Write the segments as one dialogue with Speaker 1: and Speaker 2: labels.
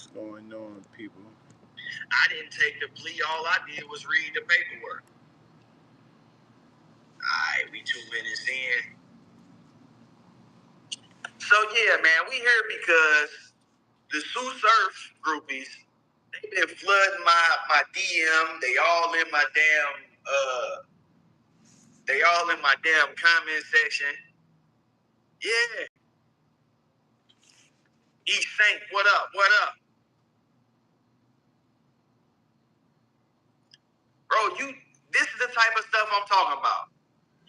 Speaker 1: What's going on, people?
Speaker 2: I didn't take the plea. All I did was read the paperwork. All right, we 2 minutes in. So yeah, man, we here because the Sue Surf groupies, they've been flooding my DM. They all in my damn comment section. Yeah. East Saint, what up? What up? Bro, this is the type of stuff I'm talking about.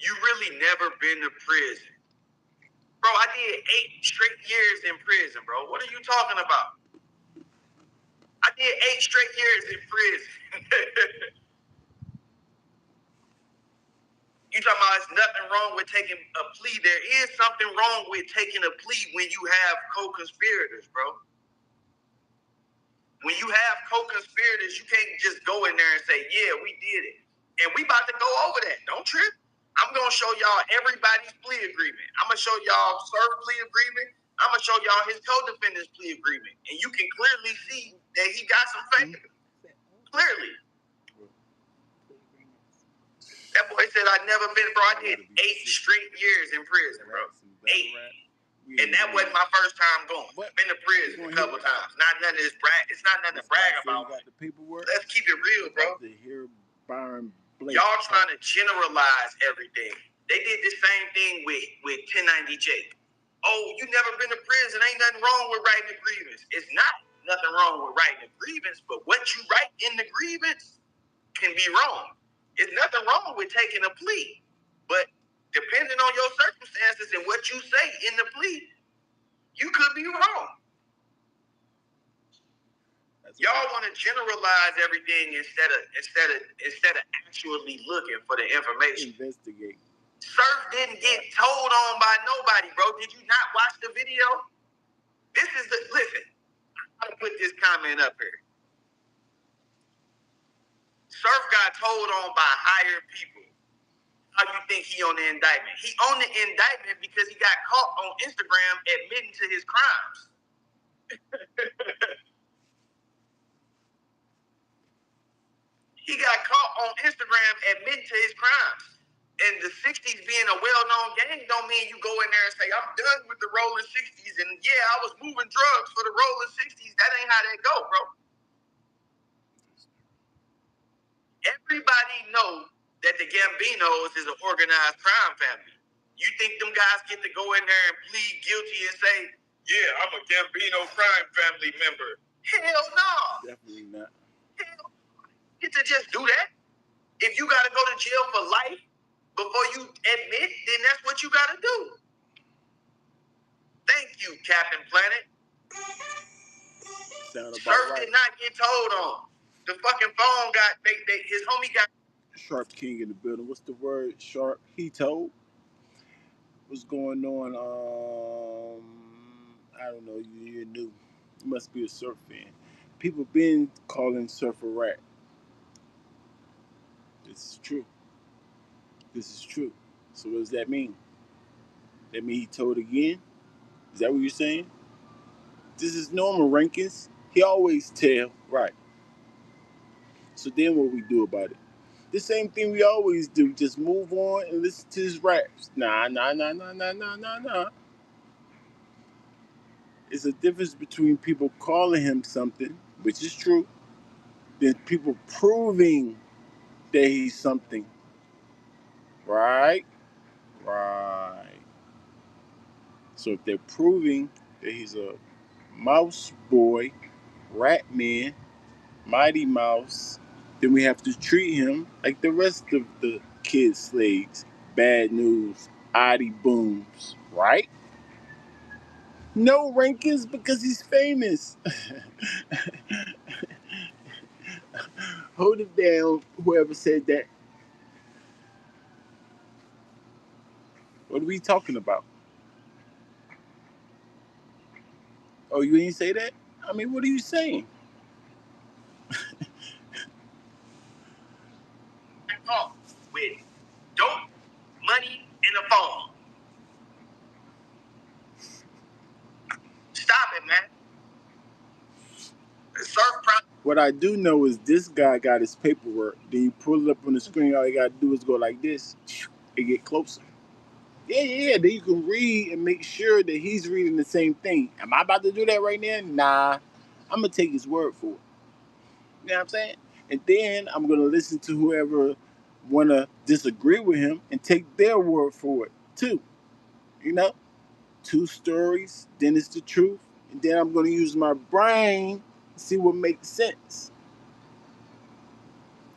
Speaker 2: You really never been to prison. Bro, I did 8 straight years in prison, bro. What are you talking about? I did 8 straight years in prison. You talking about there's nothing wrong with taking a plea. There is something wrong with taking a plea when you have co-conspirators, bro. When you have co-conspirators, you can't just go in there and say, yeah, we did it. And we about to go over that. Don't trip. I'm going to show y'all everybody's plea agreement. I'm going to show y'all Surf plea agreement. I'm going to show y'all his co-defendant's plea agreement. And you can clearly see that he got some fake. Clearly. That boy said, I'd never been, bro. I did 8 straight years in prison, bro. 8. And that wasn't my first time going. I've been to prison a couple times. Not nothing to brag. It's not nothing to brag about.
Speaker 1: Got the paperwork.
Speaker 2: Let's keep it real, bro.
Speaker 1: To hear Byron
Speaker 2: y'all trying to generalize everything. They did the same thing with 1090J. Oh, you never been to prison. Ain't nothing wrong with writing a grievance. It's not nothing wrong with writing a grievance, but what you write in the grievance can be wrong. It's nothing wrong with taking a plea, but depending on your circumstances and what you say in the plea, you could be wrong. Y'all want to generalize everything instead of actually looking for the information.
Speaker 1: Investigate.
Speaker 2: Surf didn't get told on by nobody, bro. Did you not watch the video? Listen, I'm gonna put this comment up here. Surf got told on by hired people. How you think he on the indictment? He on the indictment because he got caught on Instagram admitting to his crimes. He got caught on Instagram admitting to his crimes. And the 60s being a well-known gang don't mean you go in there and say, I'm done with the rolling 60s. And yeah, I was moving drugs for the rolling 60s. That ain't how that go, bro. Everybody know that the Gambinos is an organized crime family. You think them guys get to go in there and plead guilty and say, yeah, I'm a Gambino crime family member? Hell no.
Speaker 1: Definitely not.
Speaker 2: Hell, you get to just do that. If you got to go to jail for life before you admit, then that's what you got to do. Thank you, Captain Planet. Surf
Speaker 1: Right.
Speaker 2: did not get told on. The fucking phone got, his homie got.
Speaker 1: Sharp King in the building. What's the word? Sharp. He told. What's going on? I don't know. You're new. You must be a Surf fan. People been calling Surf a rat. This is true. This is true. So what does that mean? That mean he told again? Is that what you're saying? This is normal rankings. He always tell. Right. So then what we do about it? The same thing we always do. Just move on and listen to his raps. Nah. It's a difference between people calling him something, which is true, than people proving that he's something. Right? Right. So if they're proving that he's a mouse boy, rat man, mighty mouse, then we have to treat him like the rest of the kid slaves. Bad news, Adi Booms, right? No rankings because he's famous. Hold it down, whoever said that. What are we talking about? Oh, you didn't say that? I mean, what are you saying?
Speaker 2: With dope, money, and a phone. Stop it, man.
Speaker 1: What I do know is this guy got his paperwork. Then you pull it up on the screen. All you gotta do is go like this. It get closer. Yeah. Then you can read and make sure that he's reading the same thing. Am I about to do that right now? Nah. I'm gonna take his word for it. You know what I'm saying? And then I'm gonna listen to whoever wanna disagree with him and take their word for it too. You know? Two stories, then it's the truth, and then I'm gonna use my brain to see what makes sense.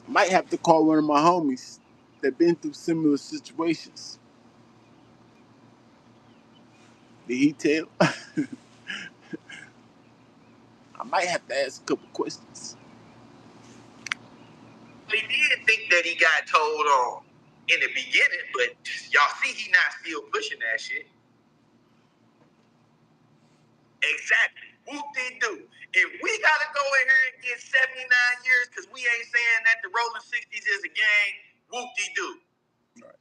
Speaker 1: I might have to call one of my homies that been through similar situations. Did he tell? I might have to ask a couple questions.
Speaker 2: He did think that he got told on in the beginning, but y'all see he not still pushing that shit. Exactly. Whoop-de-doo. If we gotta go in here and get 79 years because we ain't saying that the Rolling 60s is a gang, whoop-de-doo.
Speaker 1: Right.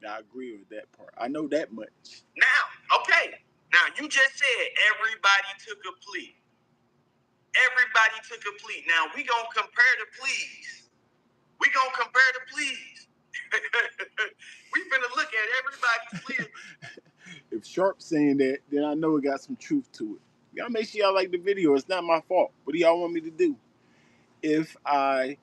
Speaker 1: I agree with that part. I know that much.
Speaker 2: Now, okay. Now, you just said everybody took a plea. Everybody took a plea. Now, we gonna compare the pleas. We gonna compare the pleas. We finna look at everybody's plea.
Speaker 1: If Sharp's saying that, then I know it got some truth to it. Y'all make sure y'all like the video. It's not my fault. What do y'all want me to do? If I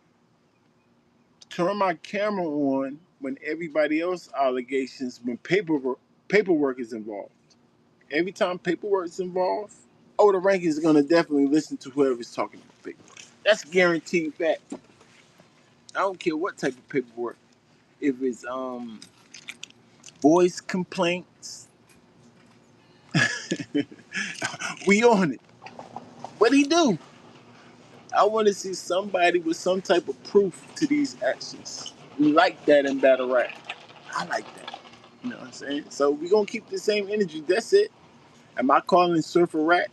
Speaker 1: turn my camera on when everybody else allegations, when paperwork is involved. Every time paperwork is involved, oh, the rankings is gonna definitely listen to whoever's talking about paperwork. That's guaranteed fact. I don't care what type of paperwork. If it's voice complaints, we on it. What he do? I want to see somebody with some type of proof to these actions. We like that in battle rap. I like that. You know what I'm saying? So we gonna keep the same energy. That's it. Am I calling Surf a rat?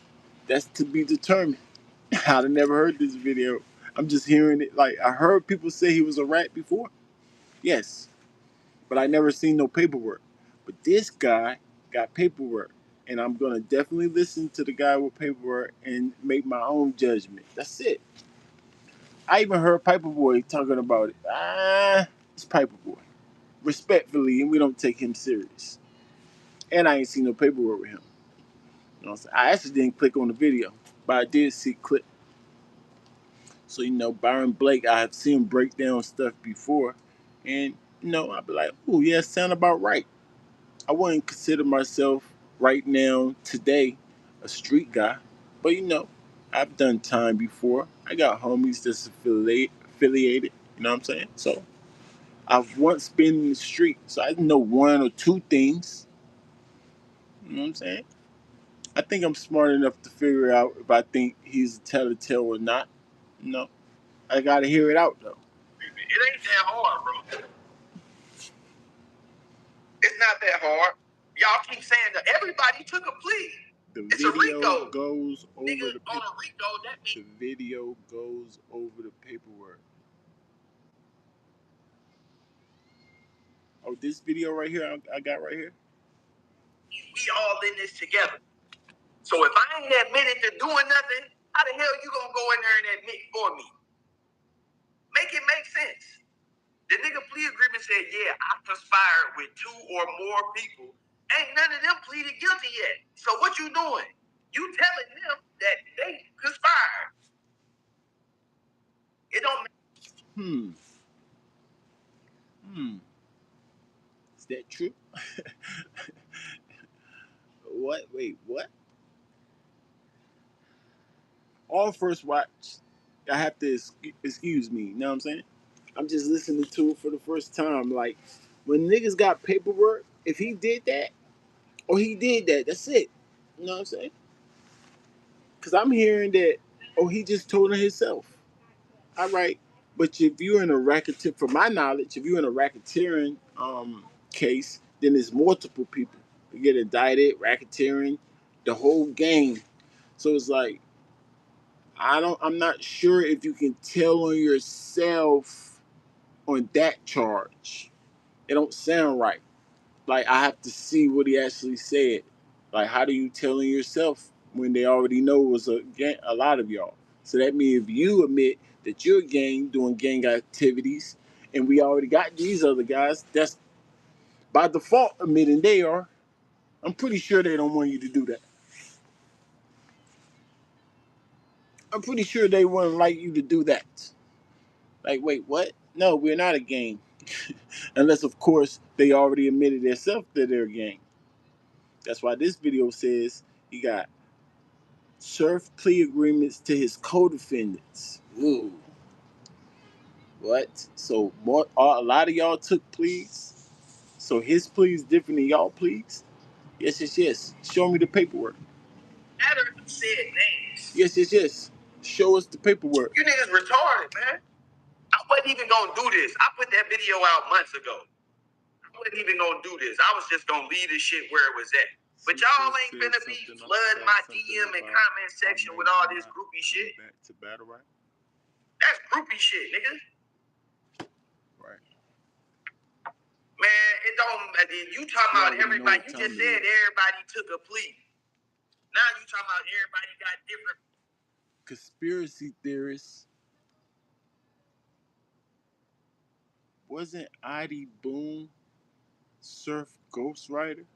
Speaker 1: That's to be determined. I've never heard this video. I'm just hearing it. Like, I heard people say he was a rat before. Yes. But I never seen no paperwork. But this guy got paperwork. And I'm going to definitely listen to the guy with paperwork and make my own judgment. That's it. I even heard Piperboy talking about it. It's Piperboy. Respectfully, and we don't take him serious. And I ain't seen no paperwork with him. You know what I'm saying? I actually didn't click on the video, but I did see clip. So, Byron Blake, I have seen him break down stuff before. And, I'd be like, oh, yeah, sound about right. I wouldn't consider myself right now, today, a street guy. But, I've done time before. I got homies that's affiliated. You know what I'm saying? So, I've once been in the street. So, I know one or two things. You know what I'm saying? I think I'm smart enough to figure out if I think he's a telltale or not. I gotta hear it out though.
Speaker 2: It ain't that hard, bro. It's not that hard. Y'all keep saying that everybody took a plea.
Speaker 1: It's a RICO. Goes over
Speaker 2: Nigga,
Speaker 1: the
Speaker 2: on a RICO, that means
Speaker 1: the video goes over the paperwork. Oh, this video right here, I got right here.
Speaker 2: We all in this together. So if I ain't admitted to doing nothing, how the hell you gonna go in there and admit for me? Make it make sense. The nigga plea agreement said, yeah, I conspired with two or more people. Ain't none of them pleaded guilty yet. So what you doing? You telling them that they conspired. It don't
Speaker 1: make Is that true? What? Wait, what? On first watch, I have to excuse me. You know what I'm saying? I'm just listening to it for the first time. Like, when niggas got paperwork, if he did that, or he did that, that's it. You know what I'm saying? Because I'm hearing that, oh, he just told her himself. All right. But if you're in a racketeer, from my knowledge, if you're in a racketeering case, then there's multiple people. You get indicted, racketeering, the whole gang. So it's like, I'm not sure if you can tell on yourself on that charge. It don't sound right. Like, I have to see what he actually said. Like, how do you tell on yourself when they already know it was a lot of y'all? So that means if you admit that you're a gang doing gang activities, and we already got these other guys, that's by default admitting they are. I'm pretty sure they don't want you to do that. I'm pretty sure they wouldn't like you to do that. Like, wait, what? No, we're not a gang. Unless, of course, they already admitted themselves that they're a gang. That's why this video says he got served plea agreements to his co-defendants. Ooh. What? So more, a lot of y'all took pleas? So his plea is different than y'all pleas? Yes, yes, yes. Show me the paperwork.
Speaker 2: Matter said names.
Speaker 1: Yes, yes, yes. Show us the paperwork.
Speaker 2: You niggas retarded, man. I wasn't even gonna do this. I put that video out months ago. I wasn't even gonna do this. I was just gonna leave this shit where it was at. But y'all ain't finna be flooding my DM and comment section with all this groupie shit.
Speaker 1: Back to battle, right?
Speaker 2: That's groupie shit, nigga.
Speaker 1: Right.
Speaker 2: Man, it don't. You talking about everybody? You just said everybody took a plea. Now you talking about everybody got different
Speaker 1: conspiracy theorists. Wasn't Ida Boone Surf Ghostwriter?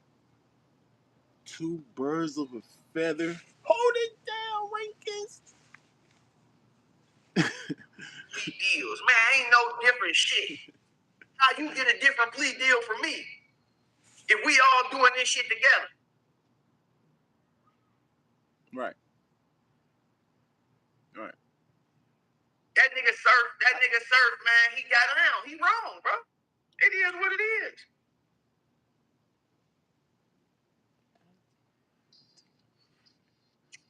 Speaker 1: Two birds of a feather. Hold it down, Rankins.
Speaker 2: plea deals. Man, ain't no different shit. How you get a different plea deal from me? If we all doing this shit together.
Speaker 1: Right. Right.
Speaker 2: That nigga surf, man, he got around. He wrong, bro. It is what it is.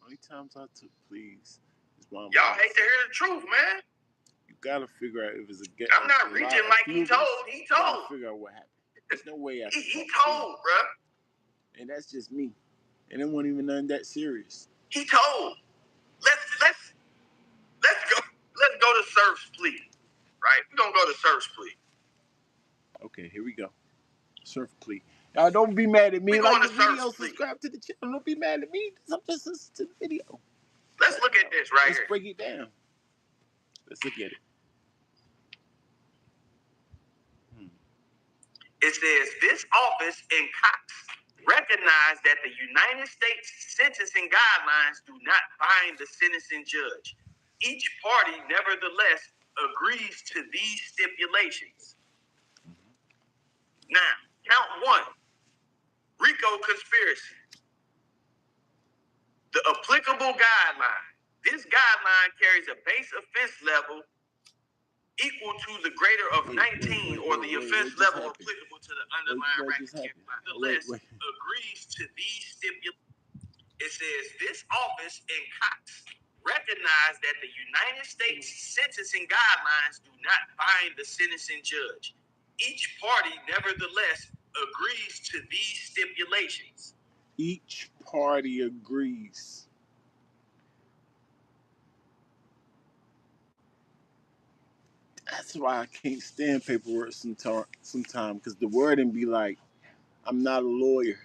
Speaker 1: Only times I took pleas is when
Speaker 2: y'all hate to hear the truth, man.
Speaker 1: You gotta figure out if it's a get.
Speaker 2: I'm not reaching like he told. He told.
Speaker 1: You gotta figure out what happened. There's no way I can
Speaker 2: he told, bro.
Speaker 1: And that's just me. And it wasn't even nothing that serious.
Speaker 2: He told. Let's go to Surf's plea. Right? We're gonna go to Surf's plea.
Speaker 1: Okay, here we go. Surf plea. Y'all don't be mad at me.
Speaker 2: We
Speaker 1: like the
Speaker 2: video,
Speaker 1: plea. Subscribe to the channel. Don't be mad at me. I'm just listening to the video.
Speaker 2: Let's look at this right here.
Speaker 1: Let's break it down. Let's look at it.
Speaker 2: It says, this office in Cox recognize that the United States sentencing guidelines do not bind the sentencing judge. Each party, nevertheless, agrees to these stipulations. Now, count one, RICO conspiracy. The applicable guideline. This guideline carries a base offense level equal to the greater of 19 or the offense level applicable to the underlying racketeering. Nonetheless, agrees to these stipulations. It says this office in Cox recognize that the United States sentencing guidelines do not bind the sentencing judge. Each party, nevertheless, agrees to these stipulations.
Speaker 1: Each party agrees. That's why I can't stand paperwork sometimes, because the wording be like, I'm not a lawyer.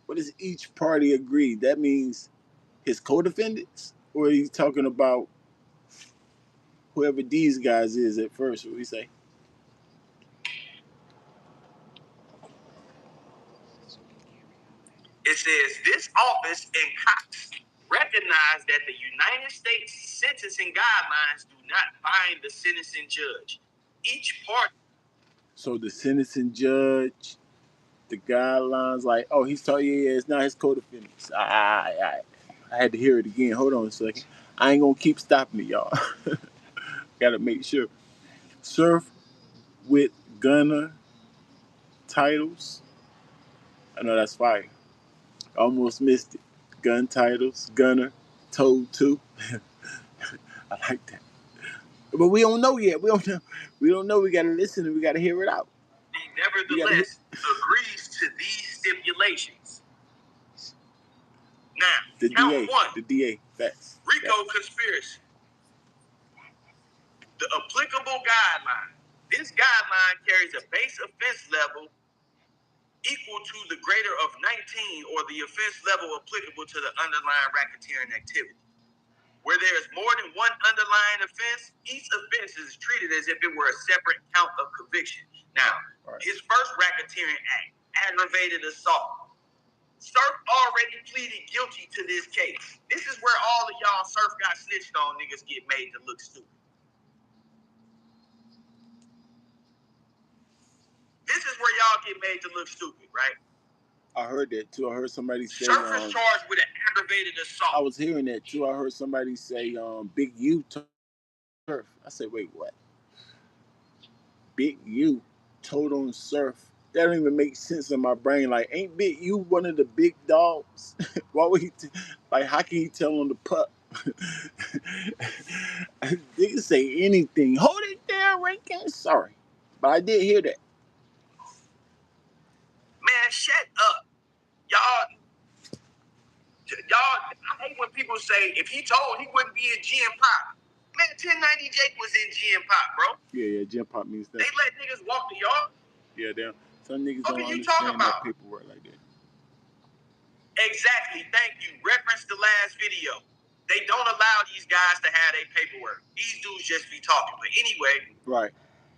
Speaker 1: What does each party agree? That means his co-defendants? Or he's talking about whoever these guys is at first? What do we say?
Speaker 2: It says this office in Cox recognize that the United States sentencing guidelines do not bind the sentencing judge. Each party.
Speaker 1: So the sentencing judge, the guidelines, like, oh, he's talking, yeah, it's not his co-defendants. I had to hear it again. Hold on a second. I ain't gonna keep stopping it, y'all. Gotta make sure. Surf with gunner titles. I know that's fire. Almost missed it. Gun titles, gunner, told too. I like that. But we don't know yet. We don't know. We don't know. We gotta listen and we gotta hear it out.
Speaker 2: He nevertheless agrees to these stipulations. Now,
Speaker 1: the
Speaker 2: count
Speaker 1: DA,
Speaker 2: one.
Speaker 1: the DA, facts.
Speaker 2: RICO conspiracy. The applicable guideline. This guideline carries a base offense level equal to the greater of 19 or the offense level applicable to the underlying racketeering activity. Where there's more than one underlying offense, each offense is treated as if it were a separate count of conviction. Now, his first racketeering act, aggravated assault. Surf already pleaded guilty to this case. This is where all of y'all Surf got snitched on niggas get made to look stupid. This is where y'all get made to look stupid, right?
Speaker 1: I heard that too. I heard somebody say
Speaker 2: Surf is charged with an aggravated assault.
Speaker 1: I was hearing that too. I heard somebody say Big U Surf. I said, wait, what? Big U told on Surf. That don't even make sense in my brain. Like, ain't Big U one of the big dogs? Why would he like how can he tell on the pup? They can say anything. Hold it down, Rankin. Sorry. But I did hear that.
Speaker 2: Man, shut up. Y'all, I hate when people say if he told he wouldn't be in G and Pop. Man, 1090 Jake was in G and Pop, bro.
Speaker 1: Yeah, G and Pop means that.
Speaker 2: They let niggas walk the yard.
Speaker 1: Yeah, damn. Some niggas
Speaker 2: What
Speaker 1: don't
Speaker 2: you
Speaker 1: understand that paperwork like that.
Speaker 2: Exactly. Thank you. Reference the last video. They don't allow these guys to have their paperwork. These dudes just be talking. But anyway.
Speaker 1: Right.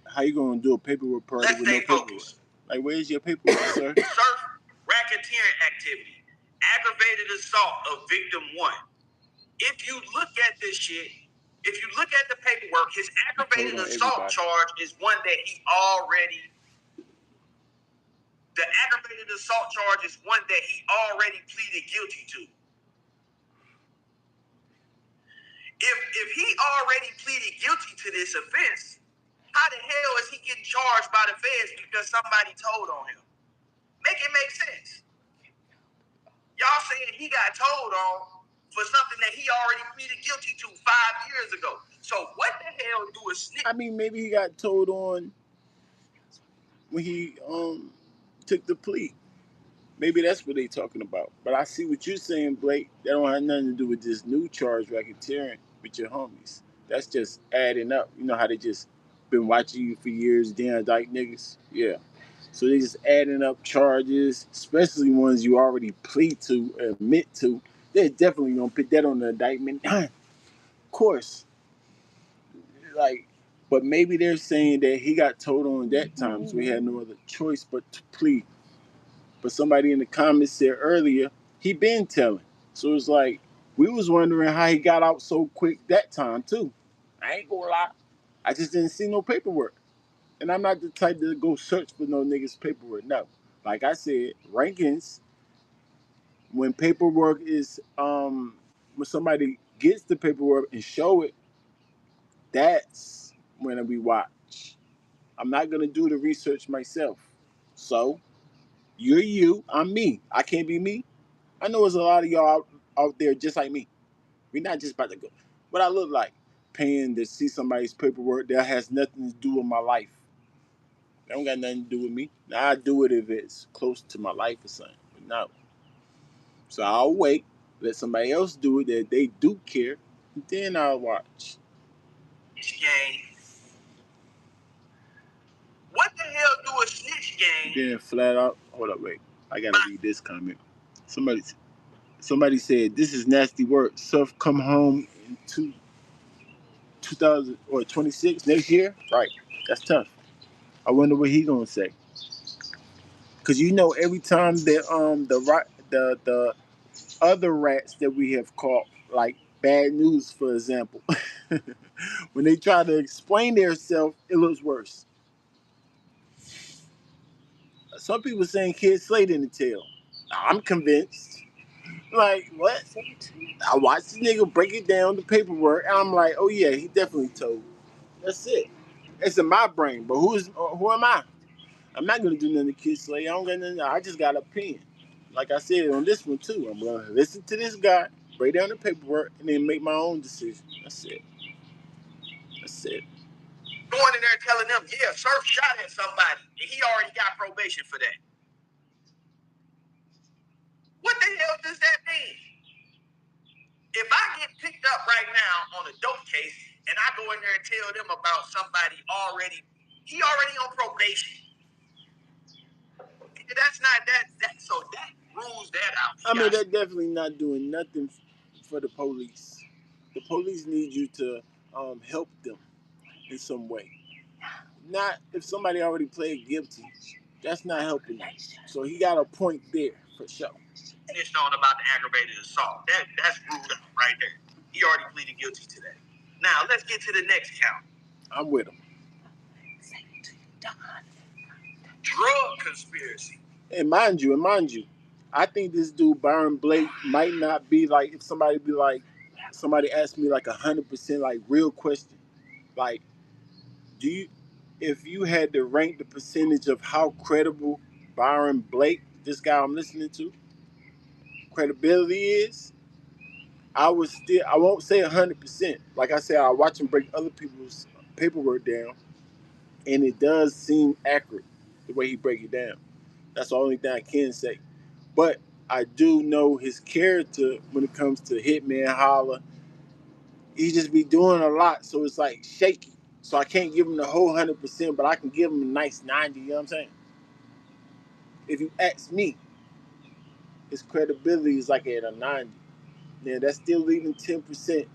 Speaker 1: How you gonna do a paperwork party with no paperwork? Like, where's your paperwork, sir?
Speaker 2: Surf racketeering activity. Aggravated assault of victim 1. If you look at this shit, if you look at the paperwork, his aggravated assault charge is one that he already. The aggravated assault charge is one that he already pleaded guilty to. If he already pleaded guilty to this offense, how the hell is he getting charged by the feds because somebody told on him? Make it make sense. Y'all saying he got told on for something that he already pleaded guilty to 5 years ago. So what the hell do a snitch?
Speaker 1: I mean, maybe he got told on when he took the plea. Maybe that's what they talking about. But I see what you're saying, Blake. That don't have nothing to do with this new charge racketeering with your homies. That's just adding up. You know how they just been watching you for years, damn dyke niggas? Yeah. So they just adding up charges, especially ones you already plead to, admit to. They're definitely gonna put that on the indictment. Of course. Like, but maybe they're saying that he got told on that time, so he had no other choice but to plead. But somebody in the comments said earlier, he been telling. So it's like, we was wondering how he got out so quick that time too. I ain't gonna lie. I just didn't see no paperwork. And I'm not the type to go search for no niggas paperwork. No. Like I said, rankings, when paperwork is when somebody gets the paperwork and show it, that's when we watch. I'm not gonna do the research myself. So you're you, I'm me. I can't be me. I know there's a lot of y'all out there just like me. We're not just about to go. What I look like, paying to see somebody's paperwork that has nothing to do with my life. That don't got nothing to do with me. Now I do it if it's close to my life or something. But no. So I'll wait, let somebody else do it that they do care, and then I'll watch.
Speaker 2: Gang. What the hell do a snitch gang?
Speaker 1: Then flat out, hold up, wait. I gotta read this comment. Somebody said, this is nasty work. Surf come home in 2000 or 26 next year? Right. That's tough. I wonder what he gonna say. Cause you know every time the other rats that we have caught, like Bad News for example, when they try to explain themselves, it looks worse. Some people saying Kid Slade in the tail. I'm convinced. Like, what? I watched the nigga break it down, the paperwork, and I'm like, oh yeah, he definitely told. That's it. It's in my brain, but who am I? I'm not gonna do nothing to Kid Slade. I don't got nothing. I just got an opinion. Like I said on this one too, I'm gonna listen to this guy, break down the paperwork, and then make my own decision. That's it. That's it.
Speaker 2: Going in there telling them, yeah, Surf shot at somebody, and he already got probation for that. What the hell does that mean? If I get picked up right now on a dope case, and I go in there and tell them about somebody he already on probation. That's not that. So that rules that out.
Speaker 1: I mean, they're definitely not doing nothing for the police. The police need you to help them in some way. Not if somebody already pled guilty. That's not helping them. So he got a point there for sure.
Speaker 2: Snitched on about the aggravated assault. That's ruled out right there. He already pleaded guilty to that. Now let's get to the next count.
Speaker 1: I'm with him.
Speaker 2: Drug conspiracy.
Speaker 1: And mind you, I think this dude Byron Blake might not be like if somebody asked me like 100% like real question, like do you if you had to rank the percentage of how credible Byron Blake, this guy I'm listening to, credibility is, I won't say 100%. Like I said, I watch him break other people's paperwork down, and it does seem accurate the way he break it down. That's the only thing I can say. But I do know his character when it comes to Hitman Holler. He just be doing a lot, so it's like shaky. So I can't give him the whole 100%, but I can give him a nice 90. You know what I'm saying? If you ask me, his credibility is like at a 90. Now that's still leaving 10%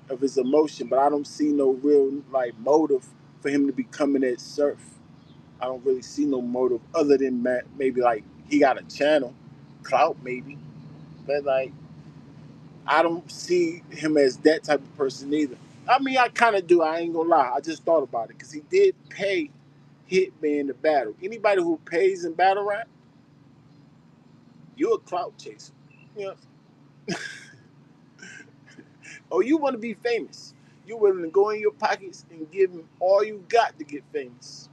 Speaker 1: of his emotion, but I don't see no real like motive for him to be coming at Surf. I don't really see no motive other than maybe like he got a channel, clout maybe, but like I don't see him as that type of person either. I mean, I kind of do. I ain't gonna lie. I just thought about it because he did pay Hitman to battle. Anybody who pays in battle rap, you're a clout chaser. You know, or you want to be famous. You're willing to go in your pockets and give him all you got to get famous.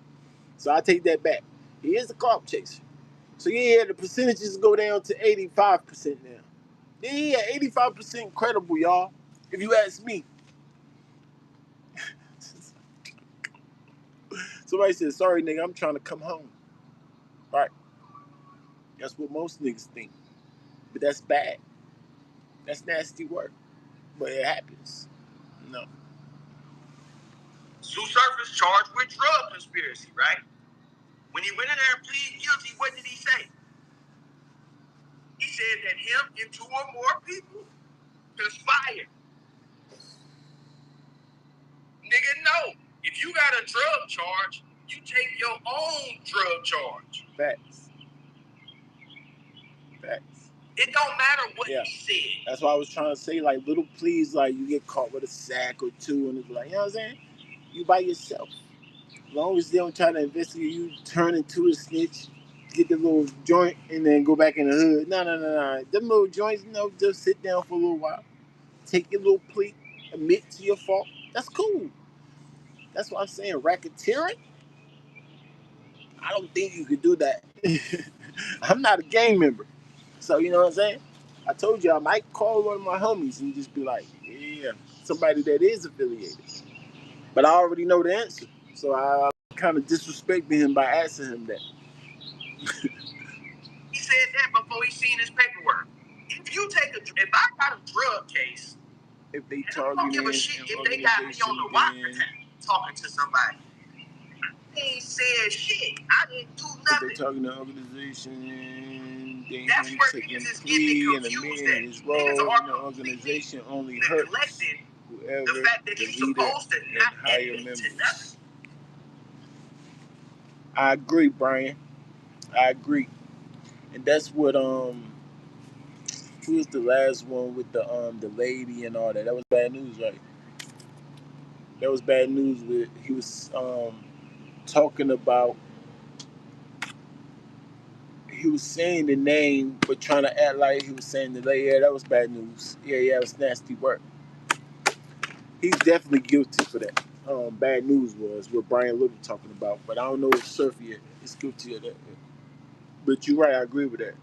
Speaker 1: So I take that back. He is a clout chaser. So yeah, the percentages go down to 85% now. Yeah, 85% credible, y'all. If you ask me. Somebody said, sorry nigga, I'm trying to come home. Right. That's what most niggas think. But that's bad. That's nasty work. But it happens. No.
Speaker 2: Sue Surf is charged with drug conspiracy, right? When he went in there and pleaded guilty, what did he say? He said that him and 2 or more people conspired. Nigga, no. If you got a drug charge, you take your own drug charge.
Speaker 1: Facts.
Speaker 2: It don't matter what he said.
Speaker 1: That's why I was trying to say, like, little pleas, like, you get caught with a sack or two, and it's like, you know what I'm saying? You by yourself. As long as they don't try to investigate you, turn into a snitch, get the little joint, and then go back in the hood. No. Them little joints, just sit down for a little while. Take your little plea, admit to your fault. That's cool. That's what I'm saying. Racketeering? I don't think you could do that. I'm not a gang member. So, you know what I'm saying? I told you I might call one of my homies and just be like, yeah, somebody that is affiliated. But I already know the answer. So I kind of disrespected him by asking him that.
Speaker 2: He said that before he seen his paperwork. If I got a drug case,
Speaker 1: if they
Speaker 2: I don't give a shit if they got me on the wire talking to somebody. He said shit. I didn't do nothing.
Speaker 1: If they talking to organization, they
Speaker 2: that's where niggas is getting confused at.
Speaker 1: His role in the organization only hurts whoever
Speaker 2: the fact that he's supposed to not
Speaker 1: hire
Speaker 2: admit
Speaker 1: members.
Speaker 2: To nothing.
Speaker 1: I agree, Brian. I agree. And that's what who was the last one with the lady and all that? That was bad news, right? That was bad news with he was talking about he was saying the name but trying to act like he was saying the lady. Yeah, that was bad news. Yeah, it was nasty work. He's definitely guilty for that. Bad news was what Brian Little talking about, but I don't know if Surfy is guilty of that. But you're right, I agree with that.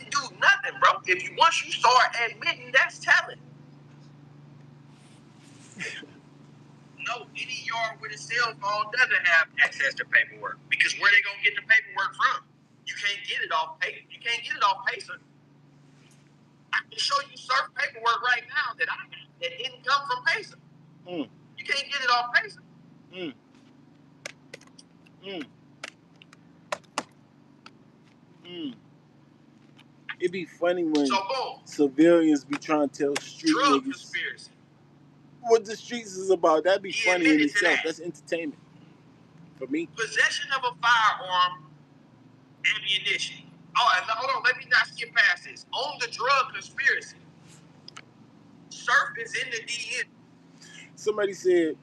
Speaker 2: You do nothing, bro. Once you start admitting, that's telling. No, any yard with a cell phone doesn't have access to paperwork because where they gonna get the paperwork from? You can't get it off paper. You can't get it off Pacer. I can show you Surf paperwork right now that I got that didn't come from Pacer. You can't get it off Pacer.
Speaker 1: It'd be funny when civilians be trying to tell street
Speaker 2: drug
Speaker 1: niggas.
Speaker 2: Conspiracy.
Speaker 1: what the streets is about. That'd be funny in itself. That's entertainment for me.
Speaker 2: Possession of a firearm, ammunition. Oh, and hold on, let me not skip past this. On the drug conspiracy, Surf is in the DM.
Speaker 1: Somebody said,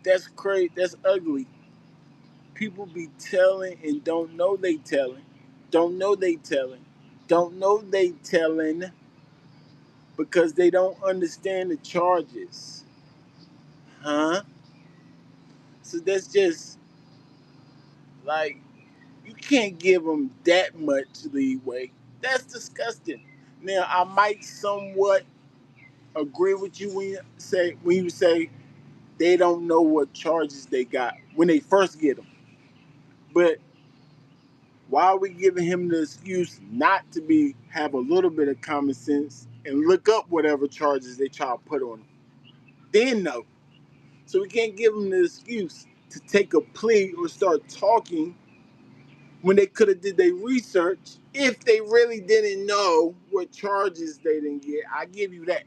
Speaker 1: that's crazy, that's ugly. People be telling and don't know they telling. Don't know they telling. Don't know they telling because they don't understand the charges. Huh? So that's just like, you can't give them that much leeway. That's disgusting. Now, I might somewhat agree with you when you say they don't know what charges they got when they first get them. But why are we giving him the excuse not to have a little bit of common sense and look up whatever charges they try to put on him? Then no. So we can't give them the excuse to take a plea or start talking when they could have did their research if they really didn't know what charges they didn't get. I give you that.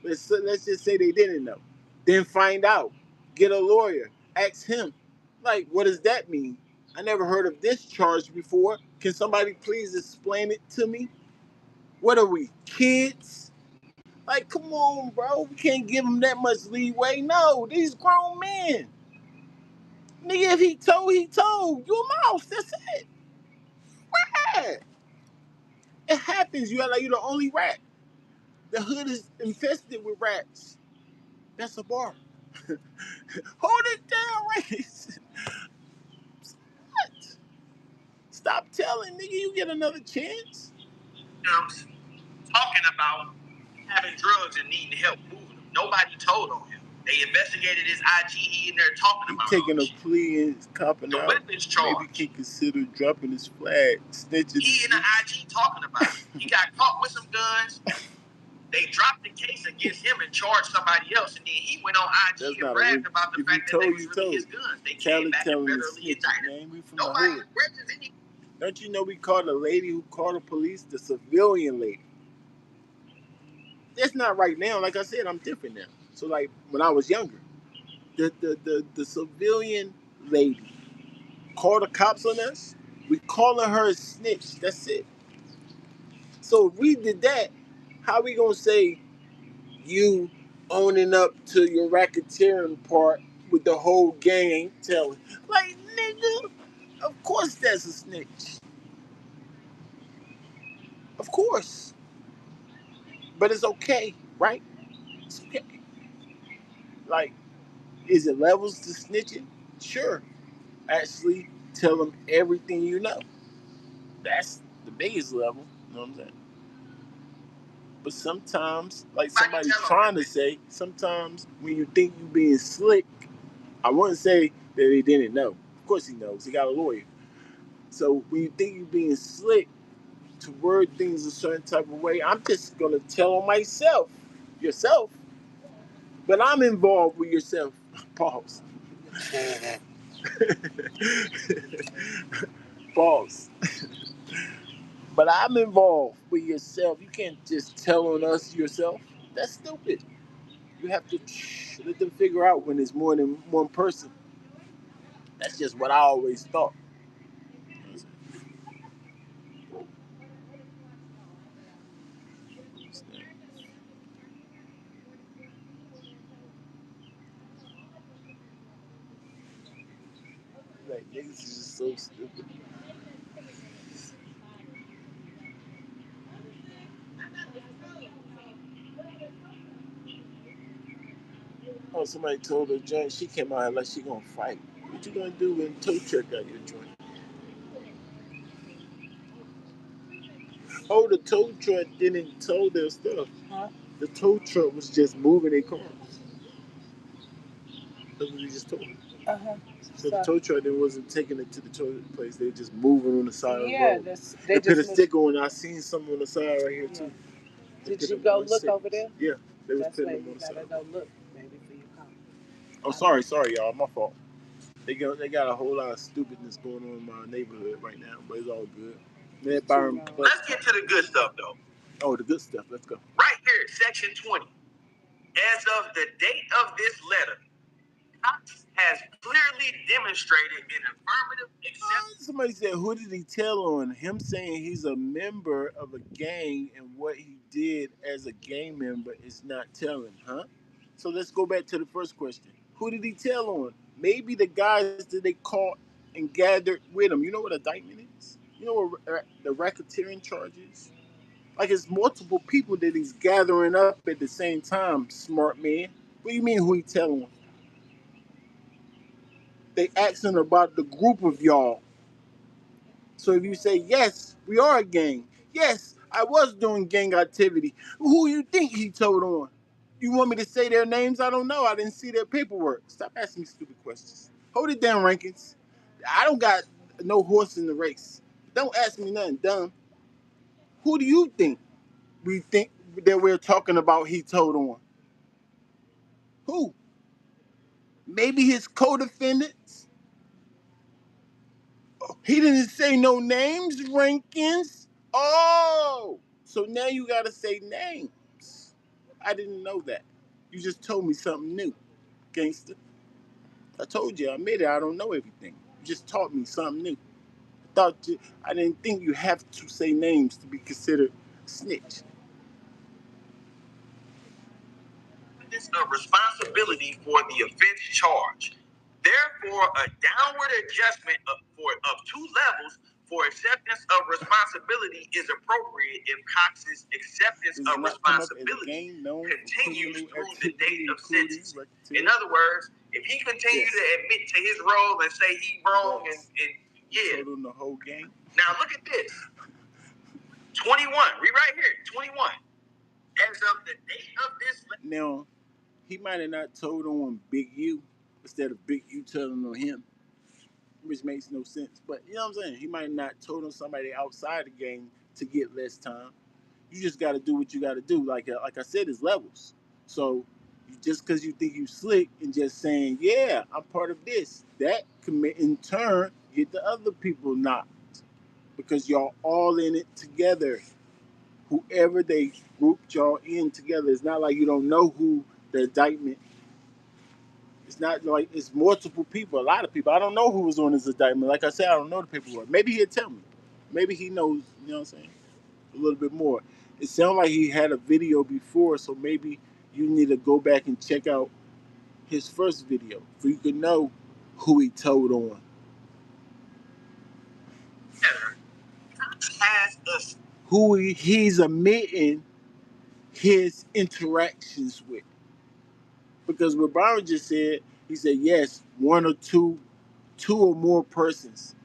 Speaker 1: Let's just say they didn't know. Then find out. Get a lawyer. Ask him. Like, what does that mean? I never heard of this charge before. Can somebody please explain it to me? What are we, kids? Like, come on, bro. We can't give them that much leeway. No, these grown men. Nigga, if he told, he told. You a mouse. That's it. Rat. It happens. You act like you're the only rat. The hood is infested with rats. That's a bar. Hold it down, Race. What? Stop telling, nigga. You get another chance.
Speaker 2: Talking about having drugs and needing help moving them. Nobody told on him. They investigated his IG. He in there talking about
Speaker 1: taking a plea and copping
Speaker 2: the
Speaker 1: out.
Speaker 2: weapons charge.
Speaker 1: Maybe he can consider dropping his flag, snitching.
Speaker 2: He in the IG talking about it. He got caught with some guns. They dropped the case against him and charged somebody else, and then he went on IG and bragged about the fact that they was really his guns. They came back and federally indicted. Nobody records any.
Speaker 1: Don't you know we called a lady who called the police the civilian lady? That's not right now. Like I said, I'm different now. So like when I was younger, the civilian lady called the cops on us. We calling her a snitch. That's it. So if we did that, how we gonna say you owning up to your racketeering part with the whole gang ain't telling? Like, nigga, of course that's a snitch. Of course. But it's okay, right? It's okay. Like, is it levels to snitching? Sure. Actually, tell them everything you know. That's the biggest level. You know what I'm saying? But sometimes, like somebody's trying to say, sometimes when you think you being slick, I wouldn't say that he didn't know. Of course he knows. He got a lawyer. So when you think you're being slick to word things a certain type of way, I'm just gonna tell on myself, yourself. But I'm involved with yourself. Pause. Pause. But I'm involved with yourself. You can't just tell on us yourself. That's stupid. You have to let them figure out when there's more than one person. That's just what I always thought. Like, niggas is just so stupid. Oh, somebody told her joint. She came out like she gonna fight. What you gonna do when tow truck got your joint? Oh, the tow truck didn't tow their stuff. Huh? The tow truck was just moving their cars. That's what we just told them. So the tow truck then wasn't taking it to the tow place. They were just moving on the side of the road. They put a sticker on. I seen some on the side right here too.
Speaker 3: Did you go look over there?
Speaker 1: Yeah, they was putting them on the side. That's why you gotta go look, maybe, for your car. Oh, sorry, y'all. My fault. They got a whole lot of stupidness going on in my neighborhood right now, but it's all good. Man, Byron.
Speaker 2: Let's get to the good stuff though.
Speaker 1: Oh, the good stuff. Let's go.
Speaker 2: Right here, section 20. As of the date of this letter, Cox has clearly demonstrated an affirmative acceptance.
Speaker 1: Somebody said, who did he tell on? Him saying he's a member of a gang and what he did as a gang member is not telling, huh? So let's go back to the first question. Who did he tell on? Maybe the guys that they caught and gathered with him. You know what indictment is? You know what the racketeering charge is? Like it's multiple people that he's gathering up at the same time, smart man. What do you mean who he telling on? They asking about the group of y'all. So if you say, yes, we are a gang. Yes, I was doing gang activity. Who you think he told on? You want me to say their names? I don't know. I didn't see their paperwork. Stop asking me stupid questions. Hold it down, Rankins. I don't got no horse in the race. Don't ask me nothing dumb. Who do you think we think that we're talking about he told on? Who? Maybe his co-defendants? He didn't say no names, Rankins. Oh, so now you gotta say names. I didn't know that. You just told me something new, gangster. I told you, I admit it, I don't know everything. You just taught me something new. I didn't think you have to say names to be considered snitch.
Speaker 2: Of responsibility for the offense charge. Therefore, a downward adjustment of 2 levels for acceptance of responsibility is appropriate if Cox's acceptance of responsibility continues through the date of sentence. In other words, if he continues to admit to his role and say he's wrong and yeah.
Speaker 1: Told him the whole game.
Speaker 2: Now look at this. 21. Read right here. 21. As of the date of this.
Speaker 1: Now, he might have not told on Big U instead of Big U telling on him, which makes no sense. But you know what I'm saying? He might have not told on somebody outside the game to get less time. You just got to do what you got to do. Like I said, it's levels. So just because you think you slick and just saying, yeah, I'm part of this, that can in turn get the other people knocked because y'all all in it together. Whoever they grouped y'all in together, it's not like you don't know who the indictment. It's not like it's multiple people, a lot of people. I don't know who was on this indictment. Like I said, I don't know the paperwork. Maybe he'll tell me. Maybe he knows, you know what I'm saying, a little bit more. It sounded like he had a video before, so maybe you need to go back and check out his first video so you can know who he told on. Who he's admitting his interactions with. Because what Byron just said, he said, yes, one or two or more persons.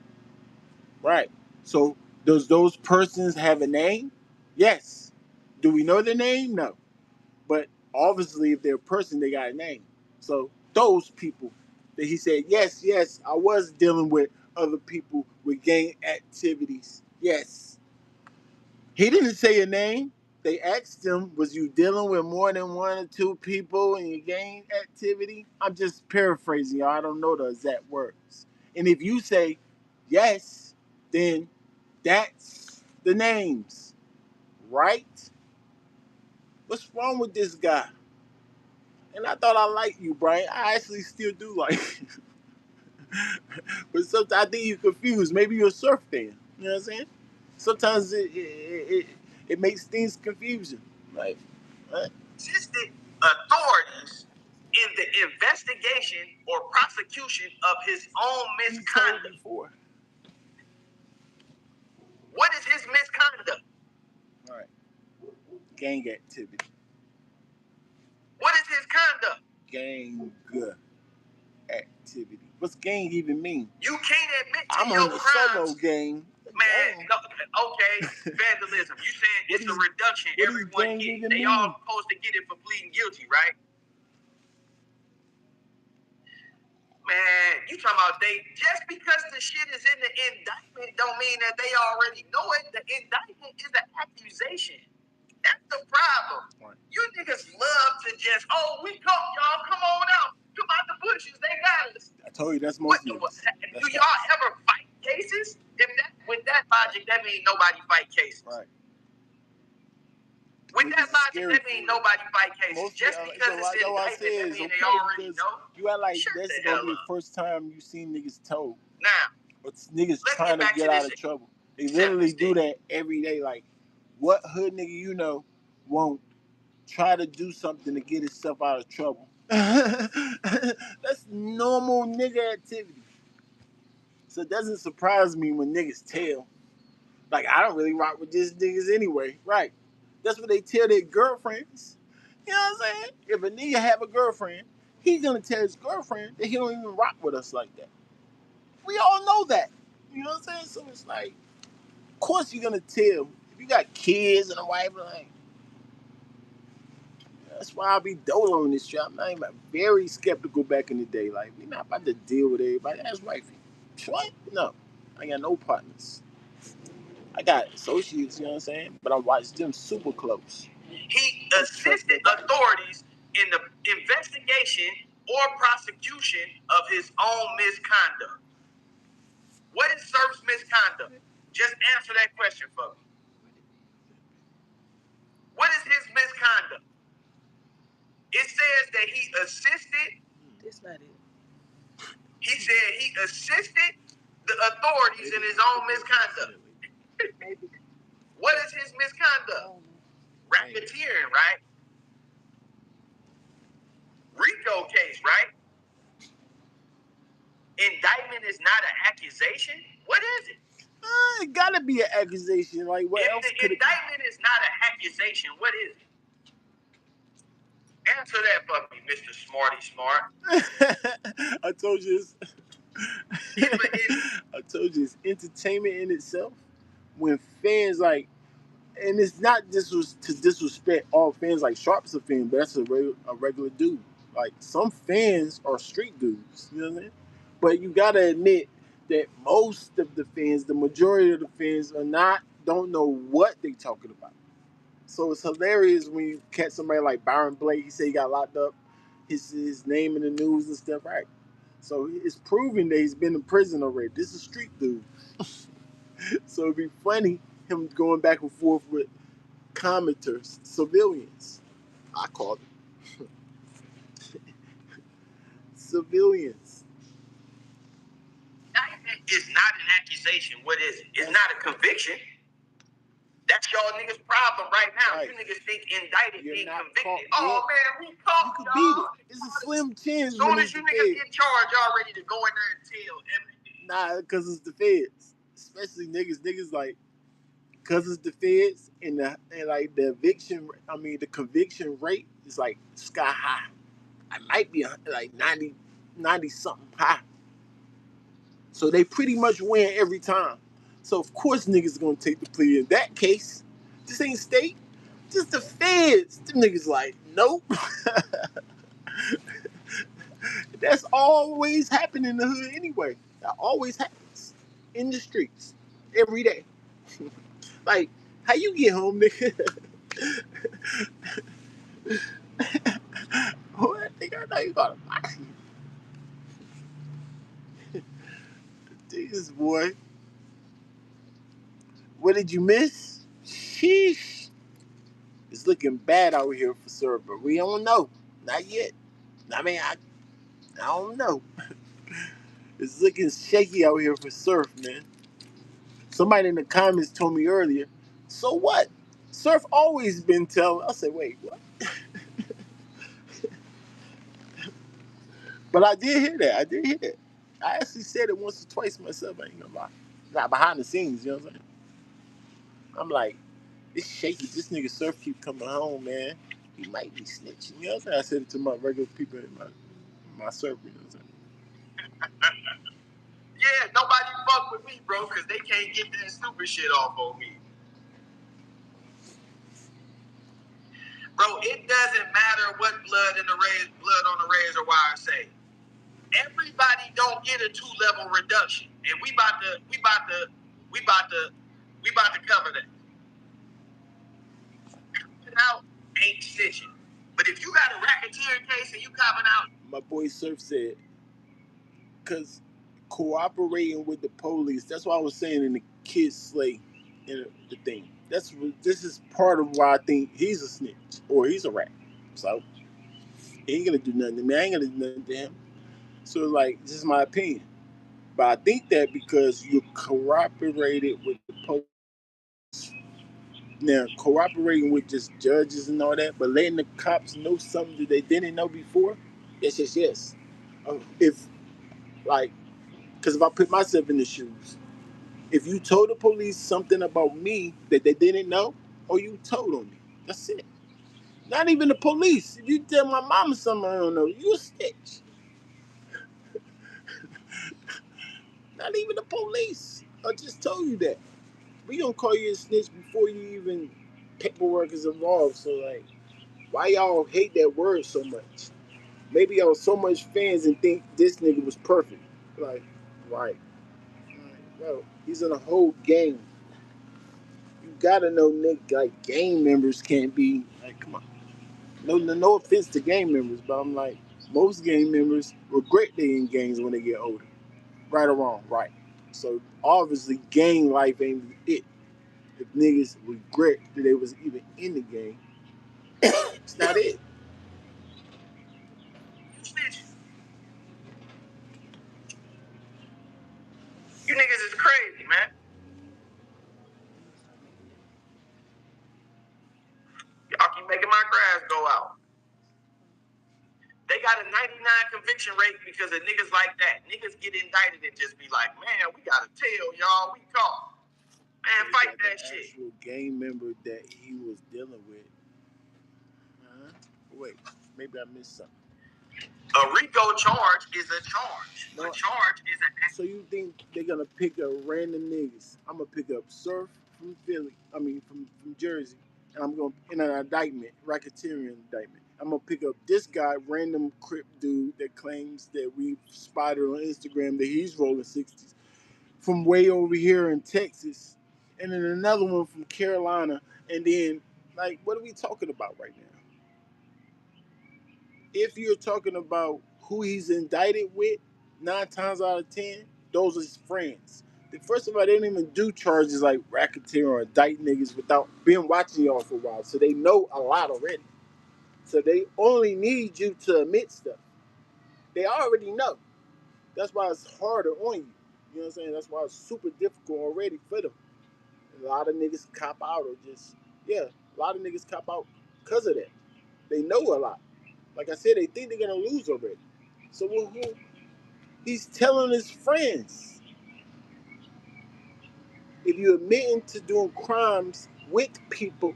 Speaker 1: Right. So does those persons have a name? Yes. Do we know their name? No. But obviously, if they're a person, they got a name. So those people that he said, yes, I was dealing with other people with gang activities. Yes. He didn't say a name. They asked him, was you dealing with more than 1 or 2 people in your gang activity? I'm just paraphrasing, y'all. I don't know the exact words. And if you say yes, then that's the names, right? What's wrong with this guy? And I thought I liked you, Brian. I actually still do like you. But sometimes I think you're confused. Maybe you're a surf fan. You know what I'm saying? Sometimes it makes things confusing. Like, what?
Speaker 2: Assisted authorities in the investigation or prosecution of his own misconduct. What is his misconduct?
Speaker 1: All right. Gang activity.
Speaker 2: What is his conduct?
Speaker 1: Gang activity. What's gang even mean?
Speaker 2: You can't admit to
Speaker 1: I'm
Speaker 2: your
Speaker 1: on the
Speaker 2: crimes.
Speaker 1: solo gang.
Speaker 2: Man, no, okay, vandalism. You saying it's a reduction. Everyone get. They all supposed to get it for pleading guilty, right? Man, you talking about just because the shit is in the indictment don't mean that they already know it. The indictment is the accusation. That's the problem. Right. You niggas love to just, we come, y'all, come on out. Come out the bushes, they got us.
Speaker 1: I told you that's most
Speaker 2: Do y'all ever fight cases? With that logic, that means nobody fight cases.
Speaker 1: Right.
Speaker 2: With that logic, that means nobody fight cases. Just because it's in indictment, that means they already know.
Speaker 1: You act like that's gonna be the first time you seen niggas told.
Speaker 2: Now,
Speaker 1: but niggas trying to get out of trouble. They literally do that every day. Like, what hood nigga you know won't try to do something to get himself out of trouble? That's normal nigga activity. So it doesn't surprise me when niggas tell. Like, I don't really rock with these niggas anyway. Right. That's what they tell their girlfriends. You know what I'm saying? If a nigga have a girlfriend, he's gonna tell his girlfriend that he don't even rock with us like that. We all know that. You know what I'm saying? So it's like, of course you're gonna tell. If you got kids and a wife, like, that's why I be dolo on this shit. I'm not even very skeptical back in the day. Like, we not about to deal with everybody. That's wifey. What? No. I ain't got no partners. I got associates, you know what I'm saying? But I watch them super close.
Speaker 2: He assisted authorities in the investigation or prosecution of his own misconduct. What is Surf's misconduct? Just answer that question for me. What is his misconduct? It says that he assisted.
Speaker 3: That's not it.
Speaker 2: He said he assisted the authorities in his own misconduct. What is his misconduct? Racketeering, right? RICO case, right? Indictment is not an accusation? What is it?
Speaker 1: It gotta be an accusation. Like, what else
Speaker 2: If the
Speaker 1: could
Speaker 2: indictment is not an accusation, what is it? Answer that for me, Mr. Smarty Smart.
Speaker 1: I told you this. I told you it's entertainment in itself. When fans like, and it's not to disrespect all fans. Like, Sharp's a fan, but that's a regular dude. Like, some fans are street dudes. You know what I'm saying? But you gotta admit that most of the fans, the majority of the fans, don't know what they talking about. So it's hilarious when you catch somebody like Byron Blake. He said he got locked up. His name in the news and stuff, right? So it's proving that he's been in prison already. This is a street dude. So it'd be funny him going back and forth with commenters, civilians. I call them civilians.
Speaker 2: Indictment is not an accusation. What is it? It's not a conviction. That's y'all niggas' problem right now. Right. You niggas think indicted means convicted. Oh man, we caught
Speaker 1: you. Could beat it. It's a slim chance.
Speaker 2: As soon as you niggas get charged, y'all ready to go in there and tell everything.
Speaker 1: Nah, because it's the feds. Especially niggas like, because it's the feds and like the the conviction rate is like sky high. I might be like 90 something high. So they pretty much win every time. So of course niggas gonna take the plea in that case. This ain't state, just the feds. Them niggas like, nope. That's always happening in the hood anyway. That always happens in the streets every day. Like, how you get home, nigga? Oh, I think I know you got a Jesus, boy. What did you miss? Sheesh. It's looking bad out here for Surf, but we don't know. Not yet. I mean, I don't know. It's looking shaky out here for Surf, man. Somebody in the comments told me earlier, so what? Surf always been telling. I said, wait, what? But I did hear that. I actually said it once or twice myself. I ain't gonna lie. Not behind the scenes, you know what I'm saying? I'm like, it's shaky. This nigga Surf keep coming home, man. He might be snitching. You know what I'm saying? I said it to my regular people in my circle, you know what I'm saying?
Speaker 2: Yeah, nobody fuck with me, bro, because they can't get that stupid shit off on me. Bro, it doesn't matter what blood on the razor wire say. Everybody don't get a 2-level reduction, and we about to cover that. Out ain't stitching, but if you got a racketeering case and you copping out,
Speaker 1: my boy Surf said, because cooperating with the police. That's what I was saying in the kids' slay. in the thing. This is part of why I think he's a snitch or he's a rat. So he ain't gonna do nothing to me. I ain't gonna do nothing to him. So like, this is my opinion. But I think that because you cooperated with the police, now cooperating with just judges and all that, but letting the cops know something that they didn't know before, yes. If like, because if I put myself in the shoes, if you told the police something about me that they didn't know, or you told on me, that's it. Not even the police. If you tell my mama something I don't know, you a snitch. Not even the police. I just told you that. We gonna call you a snitch before you even paperwork is involved. So like, why y'all hate that word so much? Maybe y'all so much fans and think this nigga was perfect. Like, right. No, he's in a whole gang. You gotta know, nigga, like gang members can't be like, come on. No offense to gang members, but I'm like, most gang members regret they in gangs when they get older. Right or wrong, right. So obviously gang life ain't it. If niggas regret that they was even in the game, it's not it.
Speaker 2: You niggas is crazy, man. Y'all keep making my grass go out. They got a 99 conviction rate because of niggas like that. Niggas get indicted and just be like, man, we gotta tell y'all we caught. Man, fight that shit.
Speaker 1: Actual gang member that he was dealing with. Wait, maybe I missed something.
Speaker 2: A RICO charge is a charge. No, a charge is a.
Speaker 1: So you think they're gonna pick up random niggas? I'm gonna pick up Surf from Philly. I mean from Jersey, and I'm gonna in an indictment, racketeering indictment. I'm gonna pick up this guy, random Crip dude that claims that we spotted on Instagram that he's rolling 60s from way over here in Texas, and then another one from Carolina, and then like, what are we talking about right now? If you're talking about who he's indicted with, 9 times out of 10, those are his friends. First of all, they didn't even do charges like racketeer or indict niggas without being watching y'all for a while. So they know a lot already. So they only need you to admit stuff. They already know. That's why it's harder on you. You know what I'm saying? That's why it's super difficult already for them. A lot of niggas cop out or just, yeah, a lot of niggas cop out because of that. They know a lot. Like I said, they think they're gonna lose already. So he's telling his friends, if you're admitting to doing crimes with people,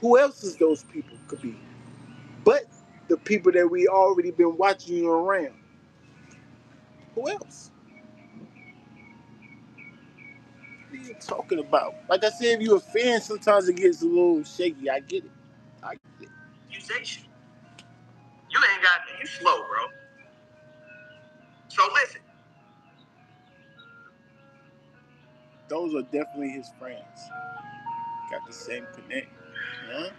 Speaker 1: who else is those people could be? But the people that we already been watching you around. Who else? What are you talking about? Like I said, if you're a fan, sometimes it gets a little shaky. I get it. I get it.
Speaker 2: Accusation. You ain't got you slow, bro. So listen.
Speaker 1: Those are definitely his friends. Got the same connect. Huh?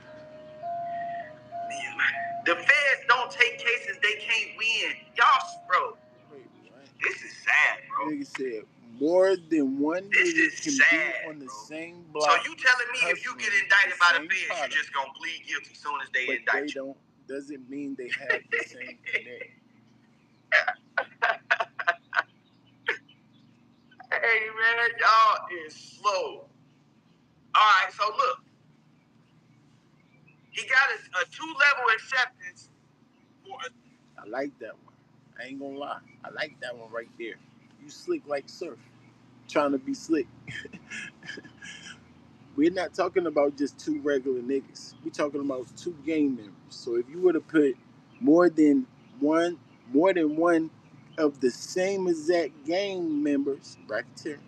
Speaker 2: The feds don't take cases they can't win. Y'all, bro.
Speaker 1: Wait, what?
Speaker 2: This is sad, bro.
Speaker 1: Nigga said more than one
Speaker 2: this
Speaker 1: nigga
Speaker 2: is
Speaker 1: can
Speaker 2: sad,
Speaker 1: be on the
Speaker 2: bro.
Speaker 1: same block.
Speaker 2: So you telling me if you get indicted by the feds,
Speaker 1: product,
Speaker 2: you just gonna plead guilty as soon as they
Speaker 1: but
Speaker 2: indict
Speaker 1: they
Speaker 2: you?
Speaker 1: don't. Doesn't mean they have the same connect.
Speaker 2: Hey man, y'all is slow. All right, so look, he got a 2-level acceptance for
Speaker 1: I like that one. I ain't gonna lie. I like that one right there. You slick like Surf, trying to be slick. We're not talking about just two regular niggas. We're talking about two gang members. So if you were to put more than one, more than one of the same exact gang members, racketeering,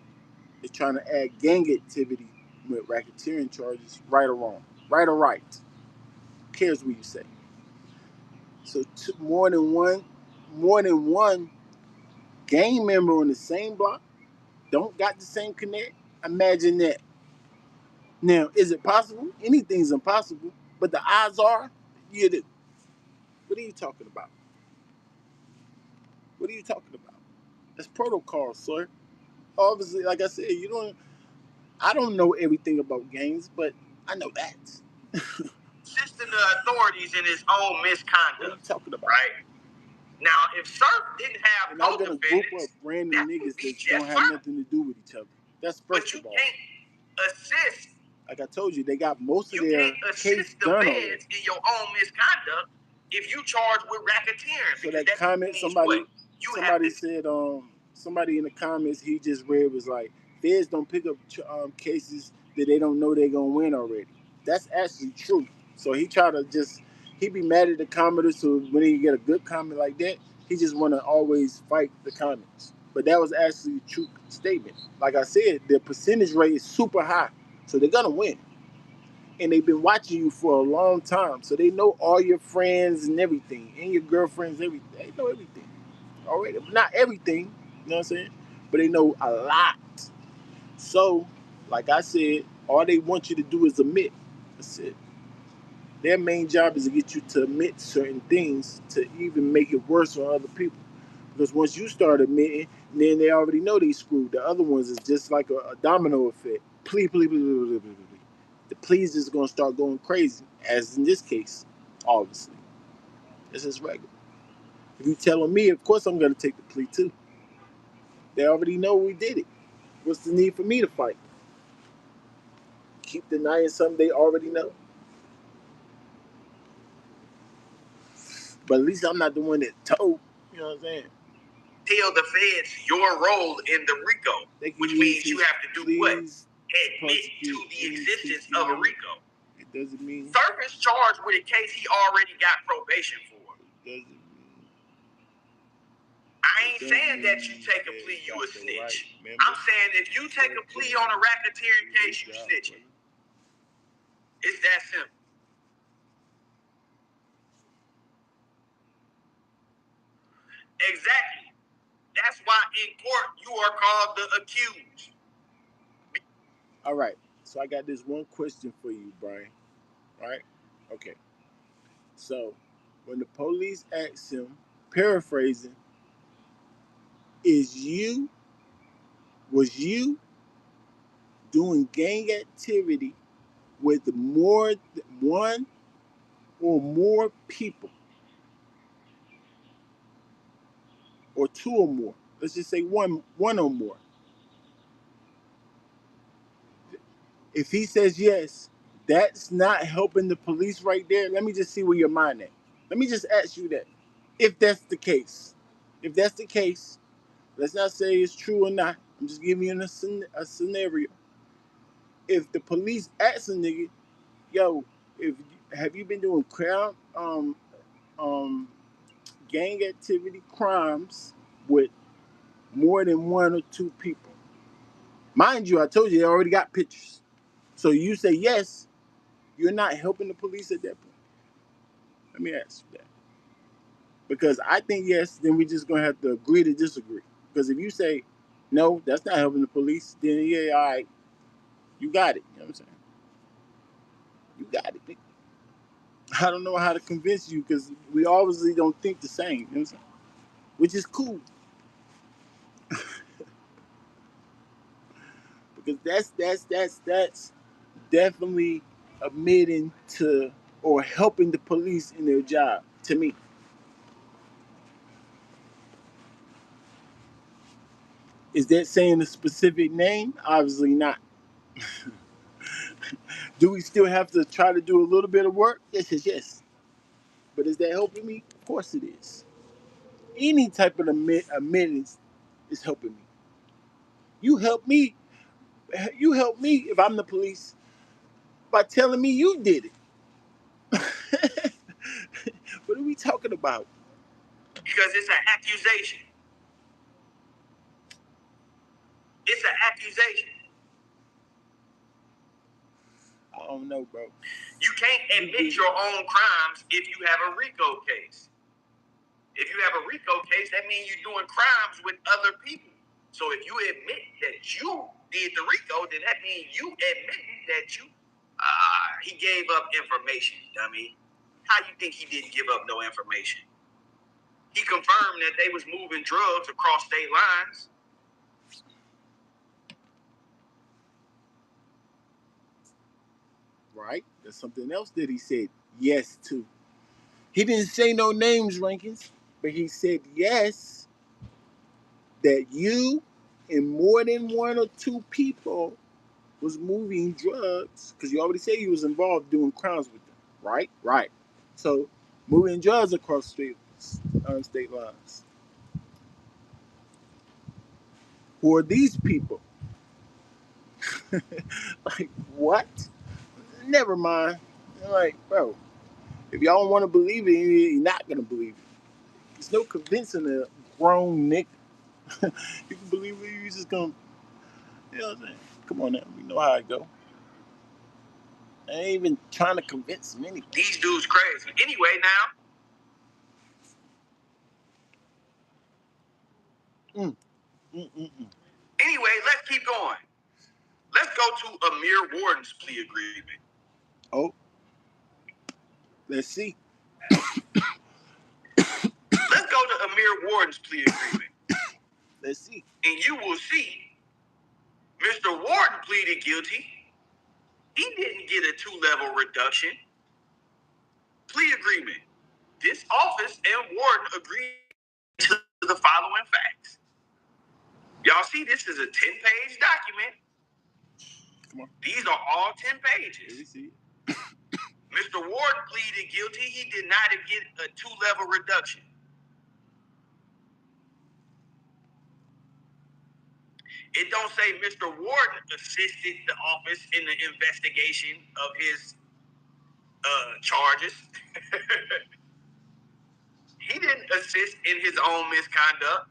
Speaker 1: they're trying to add gang activity with racketeering charges, right or wrong, right or right. Who cares what you say? So more than one gang member on the same block don't got the same connect. Imagine that. Now, is it possible? Anything's impossible, but the odds are you do. What are you talking about? What are you talking about? That's protocol, sir. Obviously, like I said, you don't. I don't know everything about gangs, but I know that.
Speaker 2: Assisting the authorities in his own misconduct.
Speaker 1: What are you talking about?
Speaker 2: Right? Now, if Surf didn't have
Speaker 1: and I'm gonna group up random
Speaker 2: that
Speaker 1: niggas that
Speaker 2: Jeff
Speaker 1: don't have nothing to do with each other. That's first of all.
Speaker 2: But you can't assist.
Speaker 1: Like I told you, they got most of their
Speaker 2: You can't
Speaker 1: case
Speaker 2: assist the
Speaker 1: done
Speaker 2: feds
Speaker 1: already.
Speaker 2: in your own misconduct if you charge with racketeering.
Speaker 1: So that comment somebody said, somebody in the comments he just read was like, feds don't pick up cases that they don't know they're gonna win already. That's actually true. So he try to just, he be mad at the commenters, so when he get a good comment like that, he just want to always fight the comments. But that was actually a true statement. Like I said, the percentage rate is super high, so they're gonna win. And they've been watching you for a long time, so they know all your friends and everything, and your girlfriends, everything. They know everything already. Not everything, you know what I'm saying? But they know a lot. So, like I said, all they want you to do is admit. That's it. Their main job is to get you to admit certain things to even make it worse on other people. Because once you start admitting, then they already know they screwed. The other ones is just like a domino effect. Plea, plea, plea, plea, plea, plea, plea. The pleas is going to start going crazy, as in this case, obviously. This is regular. If you telling me, of course I'm going to take the plea too. They already know we did it. What's the need for me to fight? Keep denying something they already know. But at least I'm not the one that told. You know what I'm saying?
Speaker 2: Tell the feds your role in the RICO, which means you have to do what? Admit to the existence of a RICO.
Speaker 1: It doesn't mean
Speaker 2: Surf is charged with a case he already got probation for.
Speaker 1: It doesn't mean.
Speaker 2: I ain't saying that you take a plea, you a snitch. I'm saying if you take a plea on a racketeering case, you snitching. It's that simple. Exactly. That's why in court you are called the accused.
Speaker 1: All right. So I got this one question for you, Brian. All right? Okay. So when the police asked him, paraphrasing, was you doing gang activity with more than one or more people, or two or more? Let's just say one or more. If he says yes, that's not helping the police right there. Let me just see where your mind at. Let me just ask you that. If that's the case, let's not say it's true or not. I'm just giving you a scenario. If the police ask a nigga, yo, if have you been doing um gang activity crimes with more than one or two people? Mind you, I told you they already got pictures. So you say yes, you're not helping the police at that point. Let me ask you that. Because I think yes, then we just gonna have to agree to disagree. Because if you say no, that's not helping the police, then yeah, all right, you got it. You know what I'm saying? You got it. I don't know how to convince you because we obviously don't think the same. You know what I'm saying? Which is cool. Because that's definitely admitting to or helping the police in their job to me. Is that saying a specific name? Obviously not. Do we still have to try to do a little bit of work? Yes, yes, yes. But is that helping me? Of course it is. Any type of admittance is helping me. You help me. You help me if I'm the police by telling me you did it. What are we talking about?
Speaker 2: Because it's an accusation. It's an accusation.
Speaker 1: I don't know, bro.
Speaker 2: You can't admit your own crimes if you have a RICO case. If you have a RICO case, that means you're doing crimes with other people. So if you admit that you did the RICO, then that means you admit that he gave up information, dummy. How you think he didn't give up no information? He confirmed that they was moving drugs across state lines.
Speaker 1: right? That's something else that he said yes to. He didn't say no names, Rankins, but he said yes that you and more than one or two people was moving drugs because you already said he was involved doing crimes with them, right? Right. So moving drugs across state lines. Who are these people? Like what? Never mind. Like, bro, if y'all don't want to believe it, you're not gonna believe it. There's no convincing a grown nigga. You can believe it, you just gonna, you know what I'm saying? Come on now, we know how it go. I ain't even trying to convince many.
Speaker 2: These dudes crazy. Anyway, now. Anyway, let's keep going. Let's go to Amir Warden's plea agreement.
Speaker 1: Oh, let's see.
Speaker 2: Let's go to Amir Warden's plea agreement.
Speaker 1: Let's see.
Speaker 2: And you will see Mr. Warden pleaded guilty. He didn't get a 2-level reduction. Plea agreement. This office and Warden agreed to the following facts. Y'all see, this is a 10-page document.
Speaker 1: Come on.
Speaker 2: These are all 10 pages.
Speaker 1: Let me see.
Speaker 2: Mr. Warden pleaded guilty. He did not get a 2-level reduction. It don't say Mr. Warden assisted the office in the investigation of his charges. He didn't assist in his own misconduct.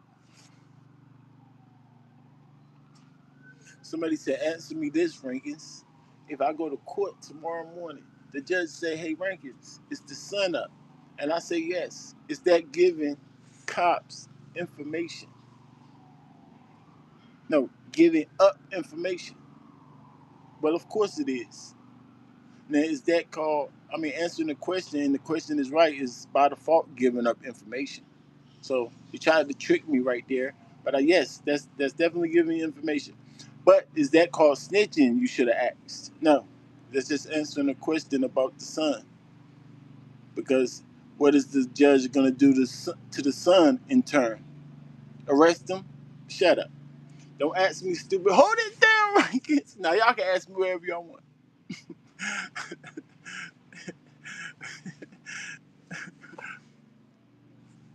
Speaker 1: Somebody said, answer me this, Rankins. If I go to court tomorrow morning, the judge say, hey, Rankins, is the sun up? And I say, yes. Is that giving cops information? No, giving up information. Well, of course it is. Now, is that called, answering the question, and the question is right, is by default giving up information. So you tried to trick me right there. But yes, that's definitely giving you information. But is that called snitching? You should have asked. No, that's just answering a question about the son. Because what is the judge going to do to the son in turn? Arrest him? Shut up. Don't ask me stupid. Hold it down, Rankins. Now y'all can ask me wherever y'all want.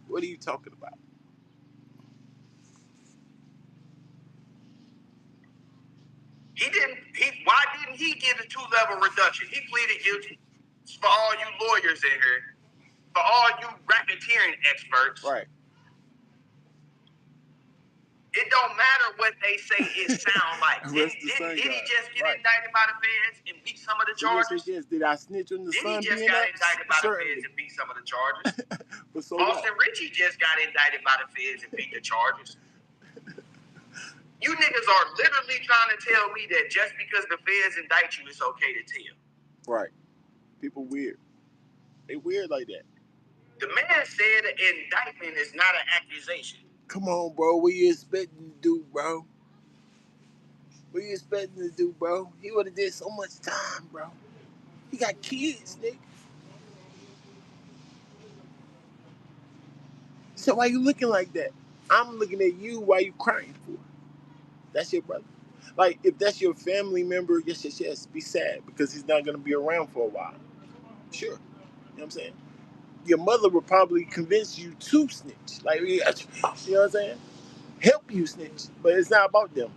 Speaker 1: What are you talking about?
Speaker 2: Why didn't he get a 2-level reduction? He pleaded guilty. For all you lawyers in here, for all you racketeering experts,
Speaker 1: right?
Speaker 2: It don't matter what they say it sound like. Did he just get indicted by the feds and beat some of the charges?
Speaker 1: Yes. Did I snitch on the son?
Speaker 2: He just got indicted by the feds and beat some of the charges.
Speaker 1: But so
Speaker 2: Austin Ritchie just got indicted by the feds and beat the charges. You niggas are literally trying to tell me that just because the feds indict you, it's okay to tell.
Speaker 1: Right. People weird. They weird like that.
Speaker 2: The man said an indictment is not an accusation.
Speaker 1: Come on, bro. What you expecting to do, bro? What you expecting to do, bro? He would have did so much time, bro. He got kids, nigga. So why you looking like that? I'm looking at you. Why you crying for? That's your brother. Like, if that's your family member, yes. Be sad because he's not going to be around for a while. Sure. You know what I'm saying? Your mother would probably convince you to snitch. Like, you know what I'm saying? Help you snitch. But it's not about them.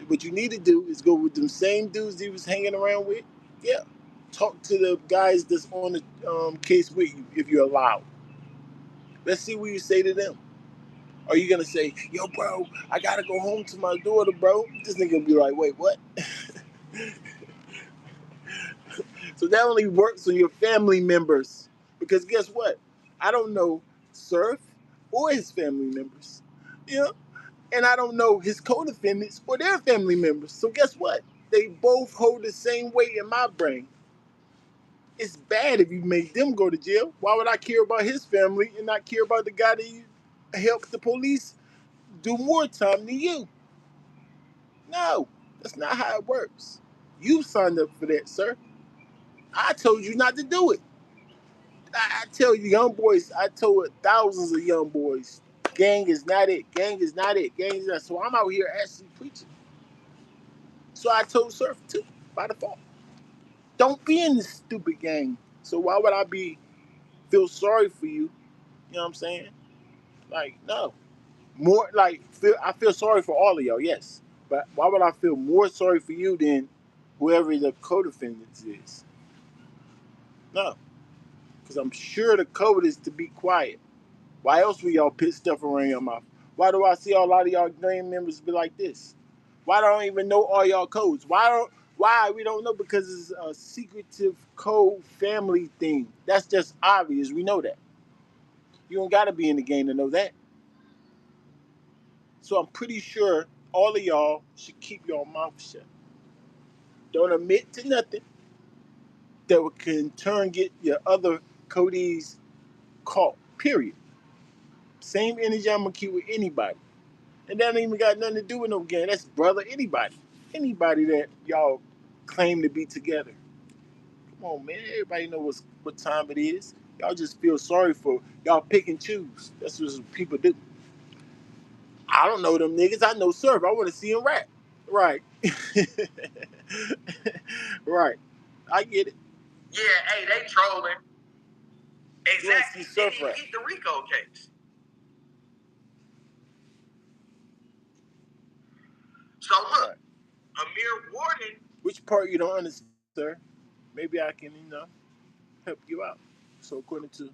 Speaker 1: What you need to do is go with them same dudes he was hanging around with. Yeah. Talk to the guys that's on the case with you if you're allowed. Let's see what you say to them. Are you gonna say, yo, bro, I gotta go home to my daughter, bro? This nigga will be like, wait, what? So that only works on your family members. Because guess what? I don't know Surf or his family members. You know? And I don't know his co-defendants or their family members. So guess what? They both hold the same weight in my brain. It's bad if you make them go to jail. Why would I care about his family and not care about the guy that helped the police do more time than you? No, that's not how it works. You signed up for that, sir. I told you not to do it. I tell you, young boys, I told thousands of young boys, gang is not it. Gang is not it. Gang is not. So I'm out here actually preaching. So I told Surf too, by default. Don't be in this stupid gang. So why would I feel sorry for you? You know what I'm saying? Like, no. More like I feel sorry for all of y'all, yes. But why would I feel more sorry for you than whoever the co-defendant is? No. Because I'm sure the code is to be quiet. Why else would y'all put stuff around your mouth? Why do I see a lot of y'all gang members be like this? Why don't I even know all y'all codes? Why we don't know? Because it's a secretive code family thing. That's just obvious. We know that. You don't gotta be in the game to know that. So I'm pretty sure all of y'all should keep your mouth shut. Don't admit to nothing that can in turn get your other Cody's caught. Period. Same energy I'm gonna keep with anybody. And that ain't even got nothing to do with no gang. That's brother, anybody. Anybody that y'all claim to be together. Come on, man. Everybody knows what time it is. Y'all just feel sorry for y'all pick and choose. That's what people do. I don't know them niggas. I know Surf. I want to see him rap. Right. Right. I get it.
Speaker 2: Yeah, hey, they trolling. Exactly. They didn't get the Rico case. So look, right. Amir Warden.
Speaker 1: Which part you don't understand, sir? Maybe I can, help you out. So according to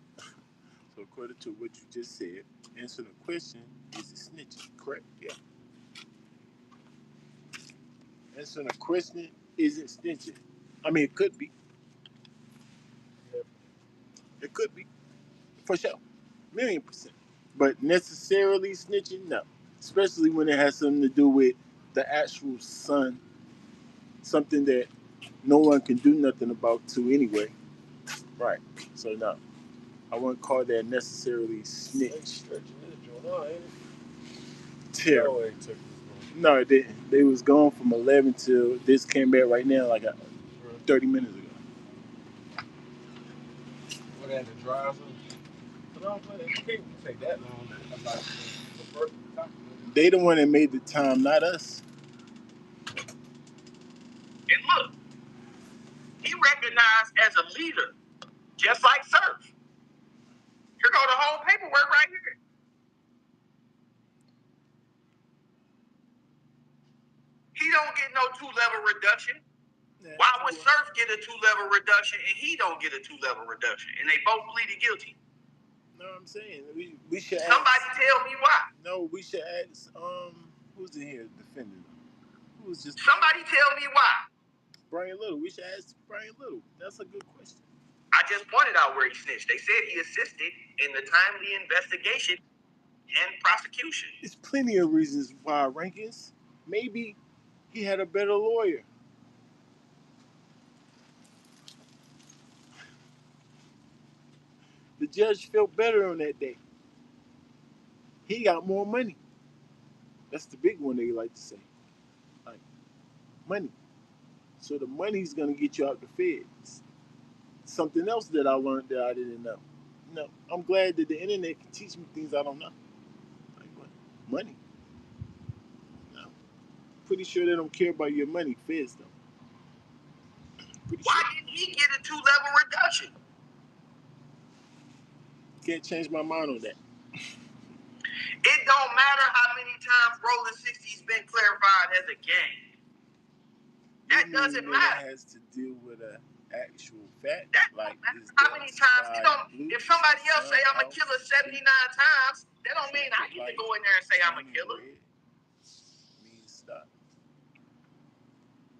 Speaker 1: what you just said, answer the question, is it snitching? Correct? Yeah. Answering the question, is it snitching? I mean, it could be. It could be. For sure. 1,000,000%. But necessarily snitching? No. Especially when it has something to do with the actual son. Something that no one can do nothing about too anyway. Right. So no. I wouldn't call that necessarily snitch. Terrible. No, it didn't. They was gone from 11 till this came back right now like 30 minutes ago.
Speaker 4: What had to drive them? No, it can't take that long.
Speaker 1: They the one that made the time, not us.
Speaker 2: And look, he recognized as a leader, just like Surf. Here go the whole paperwork right here. He don't get no 2-level reduction. Yeah, why would Surf get a 2-level reduction and he don't get a 2-level reduction? And they both pleaded guilty.
Speaker 1: No, I'm saying we should
Speaker 2: somebody ask, tell me why.
Speaker 1: No, we should ask who's in here defending them? Who's just
Speaker 2: somebody tell me why?
Speaker 1: Brian Little. We should ask Brian Little. That's a good question.
Speaker 2: I just pointed out where he snitched. They said he assisted in the timely investigation and prosecution.
Speaker 1: There's plenty of reasons why rankings. Maybe he had a better lawyer. The judge felt better on that day. He got more money. That's the big one they like to say. Like, money. So the money's gonna get you out the feds. Something else that I learned that I didn't know. I'm glad that the internet can teach me things I don't know. Like what? Money. No. Pretty sure they don't care about your money, feds though.
Speaker 2: Why didn't he get a 2-level reduction?
Speaker 1: Can't change my mind on that.
Speaker 2: It don't matter how many times Rolling 60's been clarified as a gang. That doesn't matter.
Speaker 1: It has to deal with an actual fact.
Speaker 2: Like how many times? It don't. If somebody else say I'm a killer 79 times, that don't mean I get to go in there and say I'm a killer.
Speaker 1: Means stop.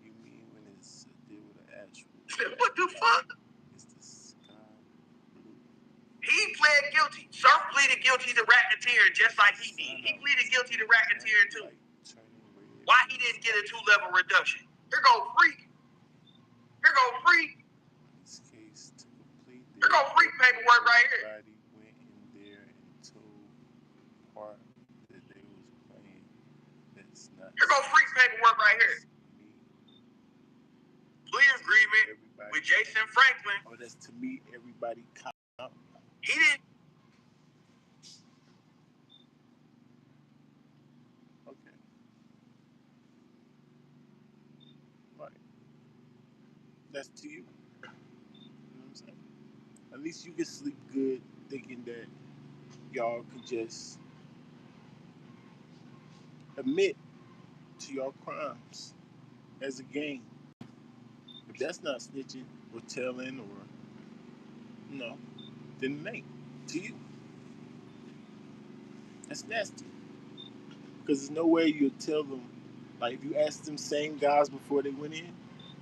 Speaker 1: You mean when it's a deal with an actual
Speaker 2: fact? What the fuck?
Speaker 1: It's the sky blue.
Speaker 2: He pled guilty. Surf pleaded guilty to racketeering just like he did. He pleaded guilty to racketeering too. Why he didn't get a 2-level reduction? Here go Freak. Here go Freak.
Speaker 1: This case to complete
Speaker 2: here go Freak paperwork right here.
Speaker 1: Everybody went in there and told part that they was playing. That's not.
Speaker 2: Here go Freak paperwork right here. Plea agreement with with Jason Franklin.
Speaker 1: Oh, that's to meet everybody.
Speaker 2: He didn't.
Speaker 1: Okay. Right. That's to you. You know what I'm saying? At least you can sleep good thinking that y'all could just admit to your crimes as a gang. If that's not snitching or telling or then it ain't to you. That's nasty. Because there's no way you'll tell them. Like if you ask them same guys before they went in,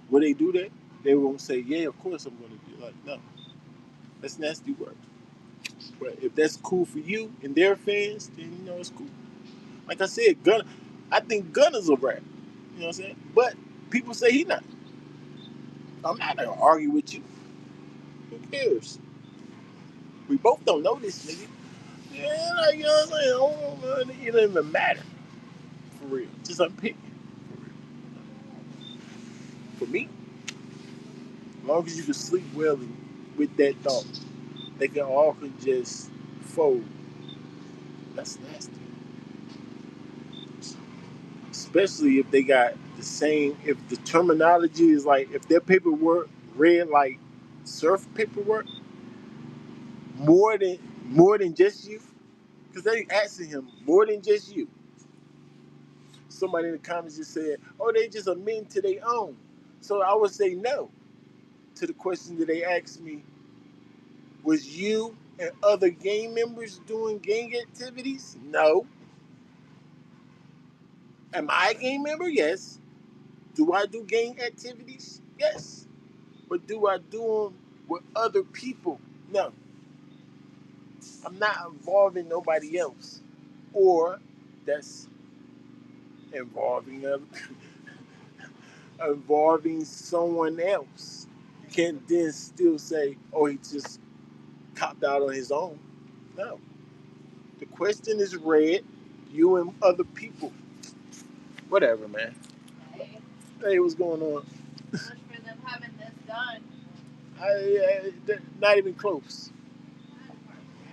Speaker 1: will they do that? They won't say, "Yeah, of course I'm going to do." Like, no, that's nasty work. But if that's cool for you and their fans, then it's cool. Like I said, I think Gunna's a rat. You know what I'm saying? But people say he not. I'm not gonna argue with you. Who cares? We both don't know this nigga. Yeah, like, you know what I'm saying? It don't even matter. For real. Just unpick it. For real. For me, as long as you can sleep well with that thought, they can all can just fold. That's nasty. Especially if they got the same, if the terminology is like, if their paperwork read like surf paperwork, more than just you, because they asking him more than just you. Somebody in the comments just said, "Oh, they just amend to their own." So I would say no to the question that they asked me: was you and other gang members doing gang activities? No. Am I a gang member? Yes. Do I do gang activities? Yes. But do I do them with other people? No. I'm not involving nobody else, or that's involving other involving someone else. You can't then still say, "Oh, he just copped out on his own." No. The question is read, you and other people. Whatever, man.
Speaker 3: Hey,
Speaker 1: Hey, what's going on?
Speaker 3: much for them having this done.
Speaker 1: Not even close.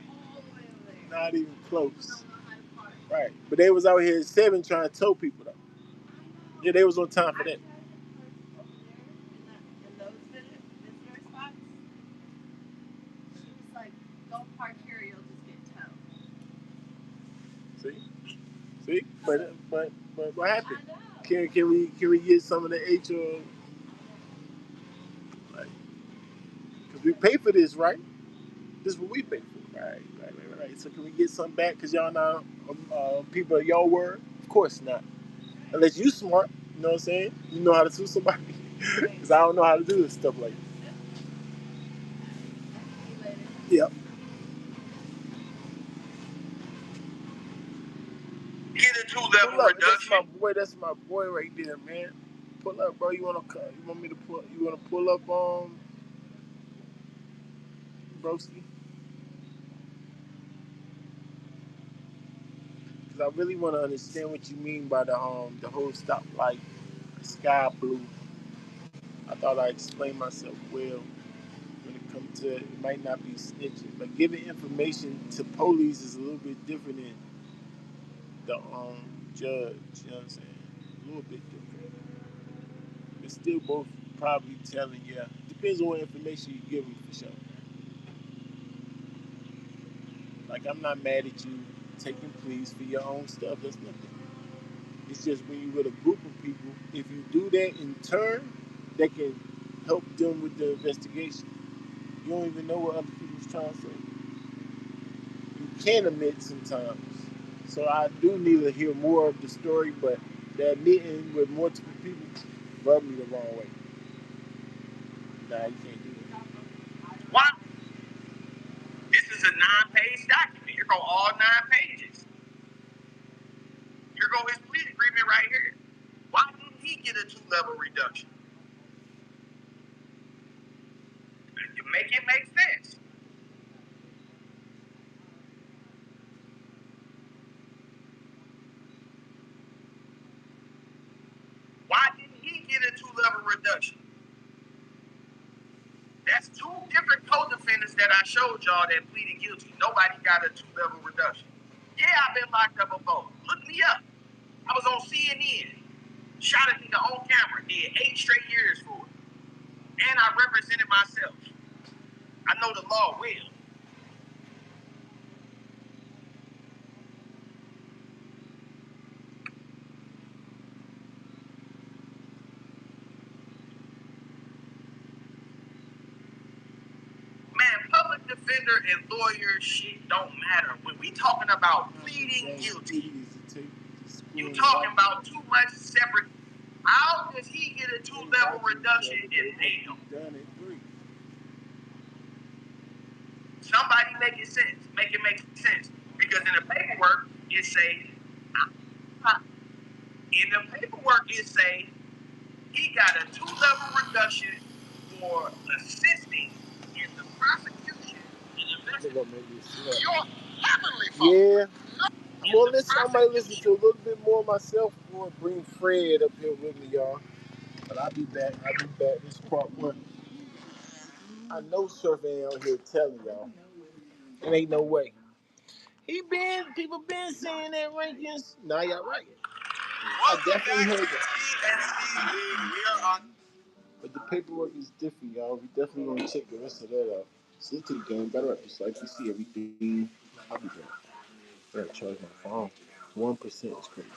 Speaker 3: All the way over there.
Speaker 1: Not even close.
Speaker 3: Don't know how to park.
Speaker 1: Right. But they was out here at 7 trying to tow people, though.
Speaker 3: I know.
Speaker 1: Yeah, they was on time for that.
Speaker 3: I tried to park over there in those visitor spots. She was like, "Don't park here, you'll just get towed."
Speaker 1: See? But what happened?
Speaker 3: I know.
Speaker 1: Can we get some of the HR, like, because we pay for this, right? This is what we pay for, right. So can we get some back? Because y'all not people of your word? Of course not. Unless you smart, you know what I'm saying? You know how to sue somebody. Because I don't know how to do this stuff like
Speaker 3: Later.
Speaker 1: that. Yep.
Speaker 2: Get a
Speaker 1: Pull
Speaker 2: two-level
Speaker 1: up.
Speaker 2: reduction.
Speaker 1: That's my boy right there, man. Pull up, bro. You want me to pull? You wanna pull up, broski? Because I really want to understand what you mean by the whole stoplight, sky blue. I thought I explained myself well when it comes to it might not be snitching, but giving information to police is a little bit different than the judge. You know what I'm saying? A little bit different. It's still both probably telling. Yeah, depends on what information you give me for sure. Like I'm not mad at you taking pleas for your own stuff. That's nothing. It's just when you're with a group of people, if you do that in turn, that can help them with the investigation. You don't even know what other people's trying to say. You can admit sometimes. So I do need to hear more of the story, but the admitting with multiple people rub me the wrong way. Nah, you can't do that.
Speaker 2: Why? This is a 9-page document. Here go all 9 pages. Here go his plea agreement right here. Why didn't he get a two-level reduction? Make it make sense. Why didn't he get a two-level reduction? defendants that I showed y'all that pleaded guilty, nobody got a 2-level reduction. Yeah, I've been locked up before. Look me up. I was on CNN. Shot a nigga on camera. Did 8 straight years for it. And I represented myself. I know the law well. Man, public defender and lawyer shit don't matter. When we talking about pleading guilty, you talking about 2 months separate. How does he get a 2-level reduction in bail? Somebody make it sense. Make it make sense. Because in the paperwork, it say, he got a 2-level reduction for assisting in the prosecution and investigation. Your heavenly Father.
Speaker 1: Yeah. I might listen to a little bit more myself or bring Fred up here with me, y'all. But I'll be back. This is part one. I know Surf ain't out here telling y'all. It ain't no way. People been saying that rankings. Nah, y'all right. I definitely heard that. But the paperwork is different, y'all. We definitely gonna check the rest of that out. So let's take the game better up. Just like we see everything. I'll be back. I gotta charge my phone. 1% is crazy.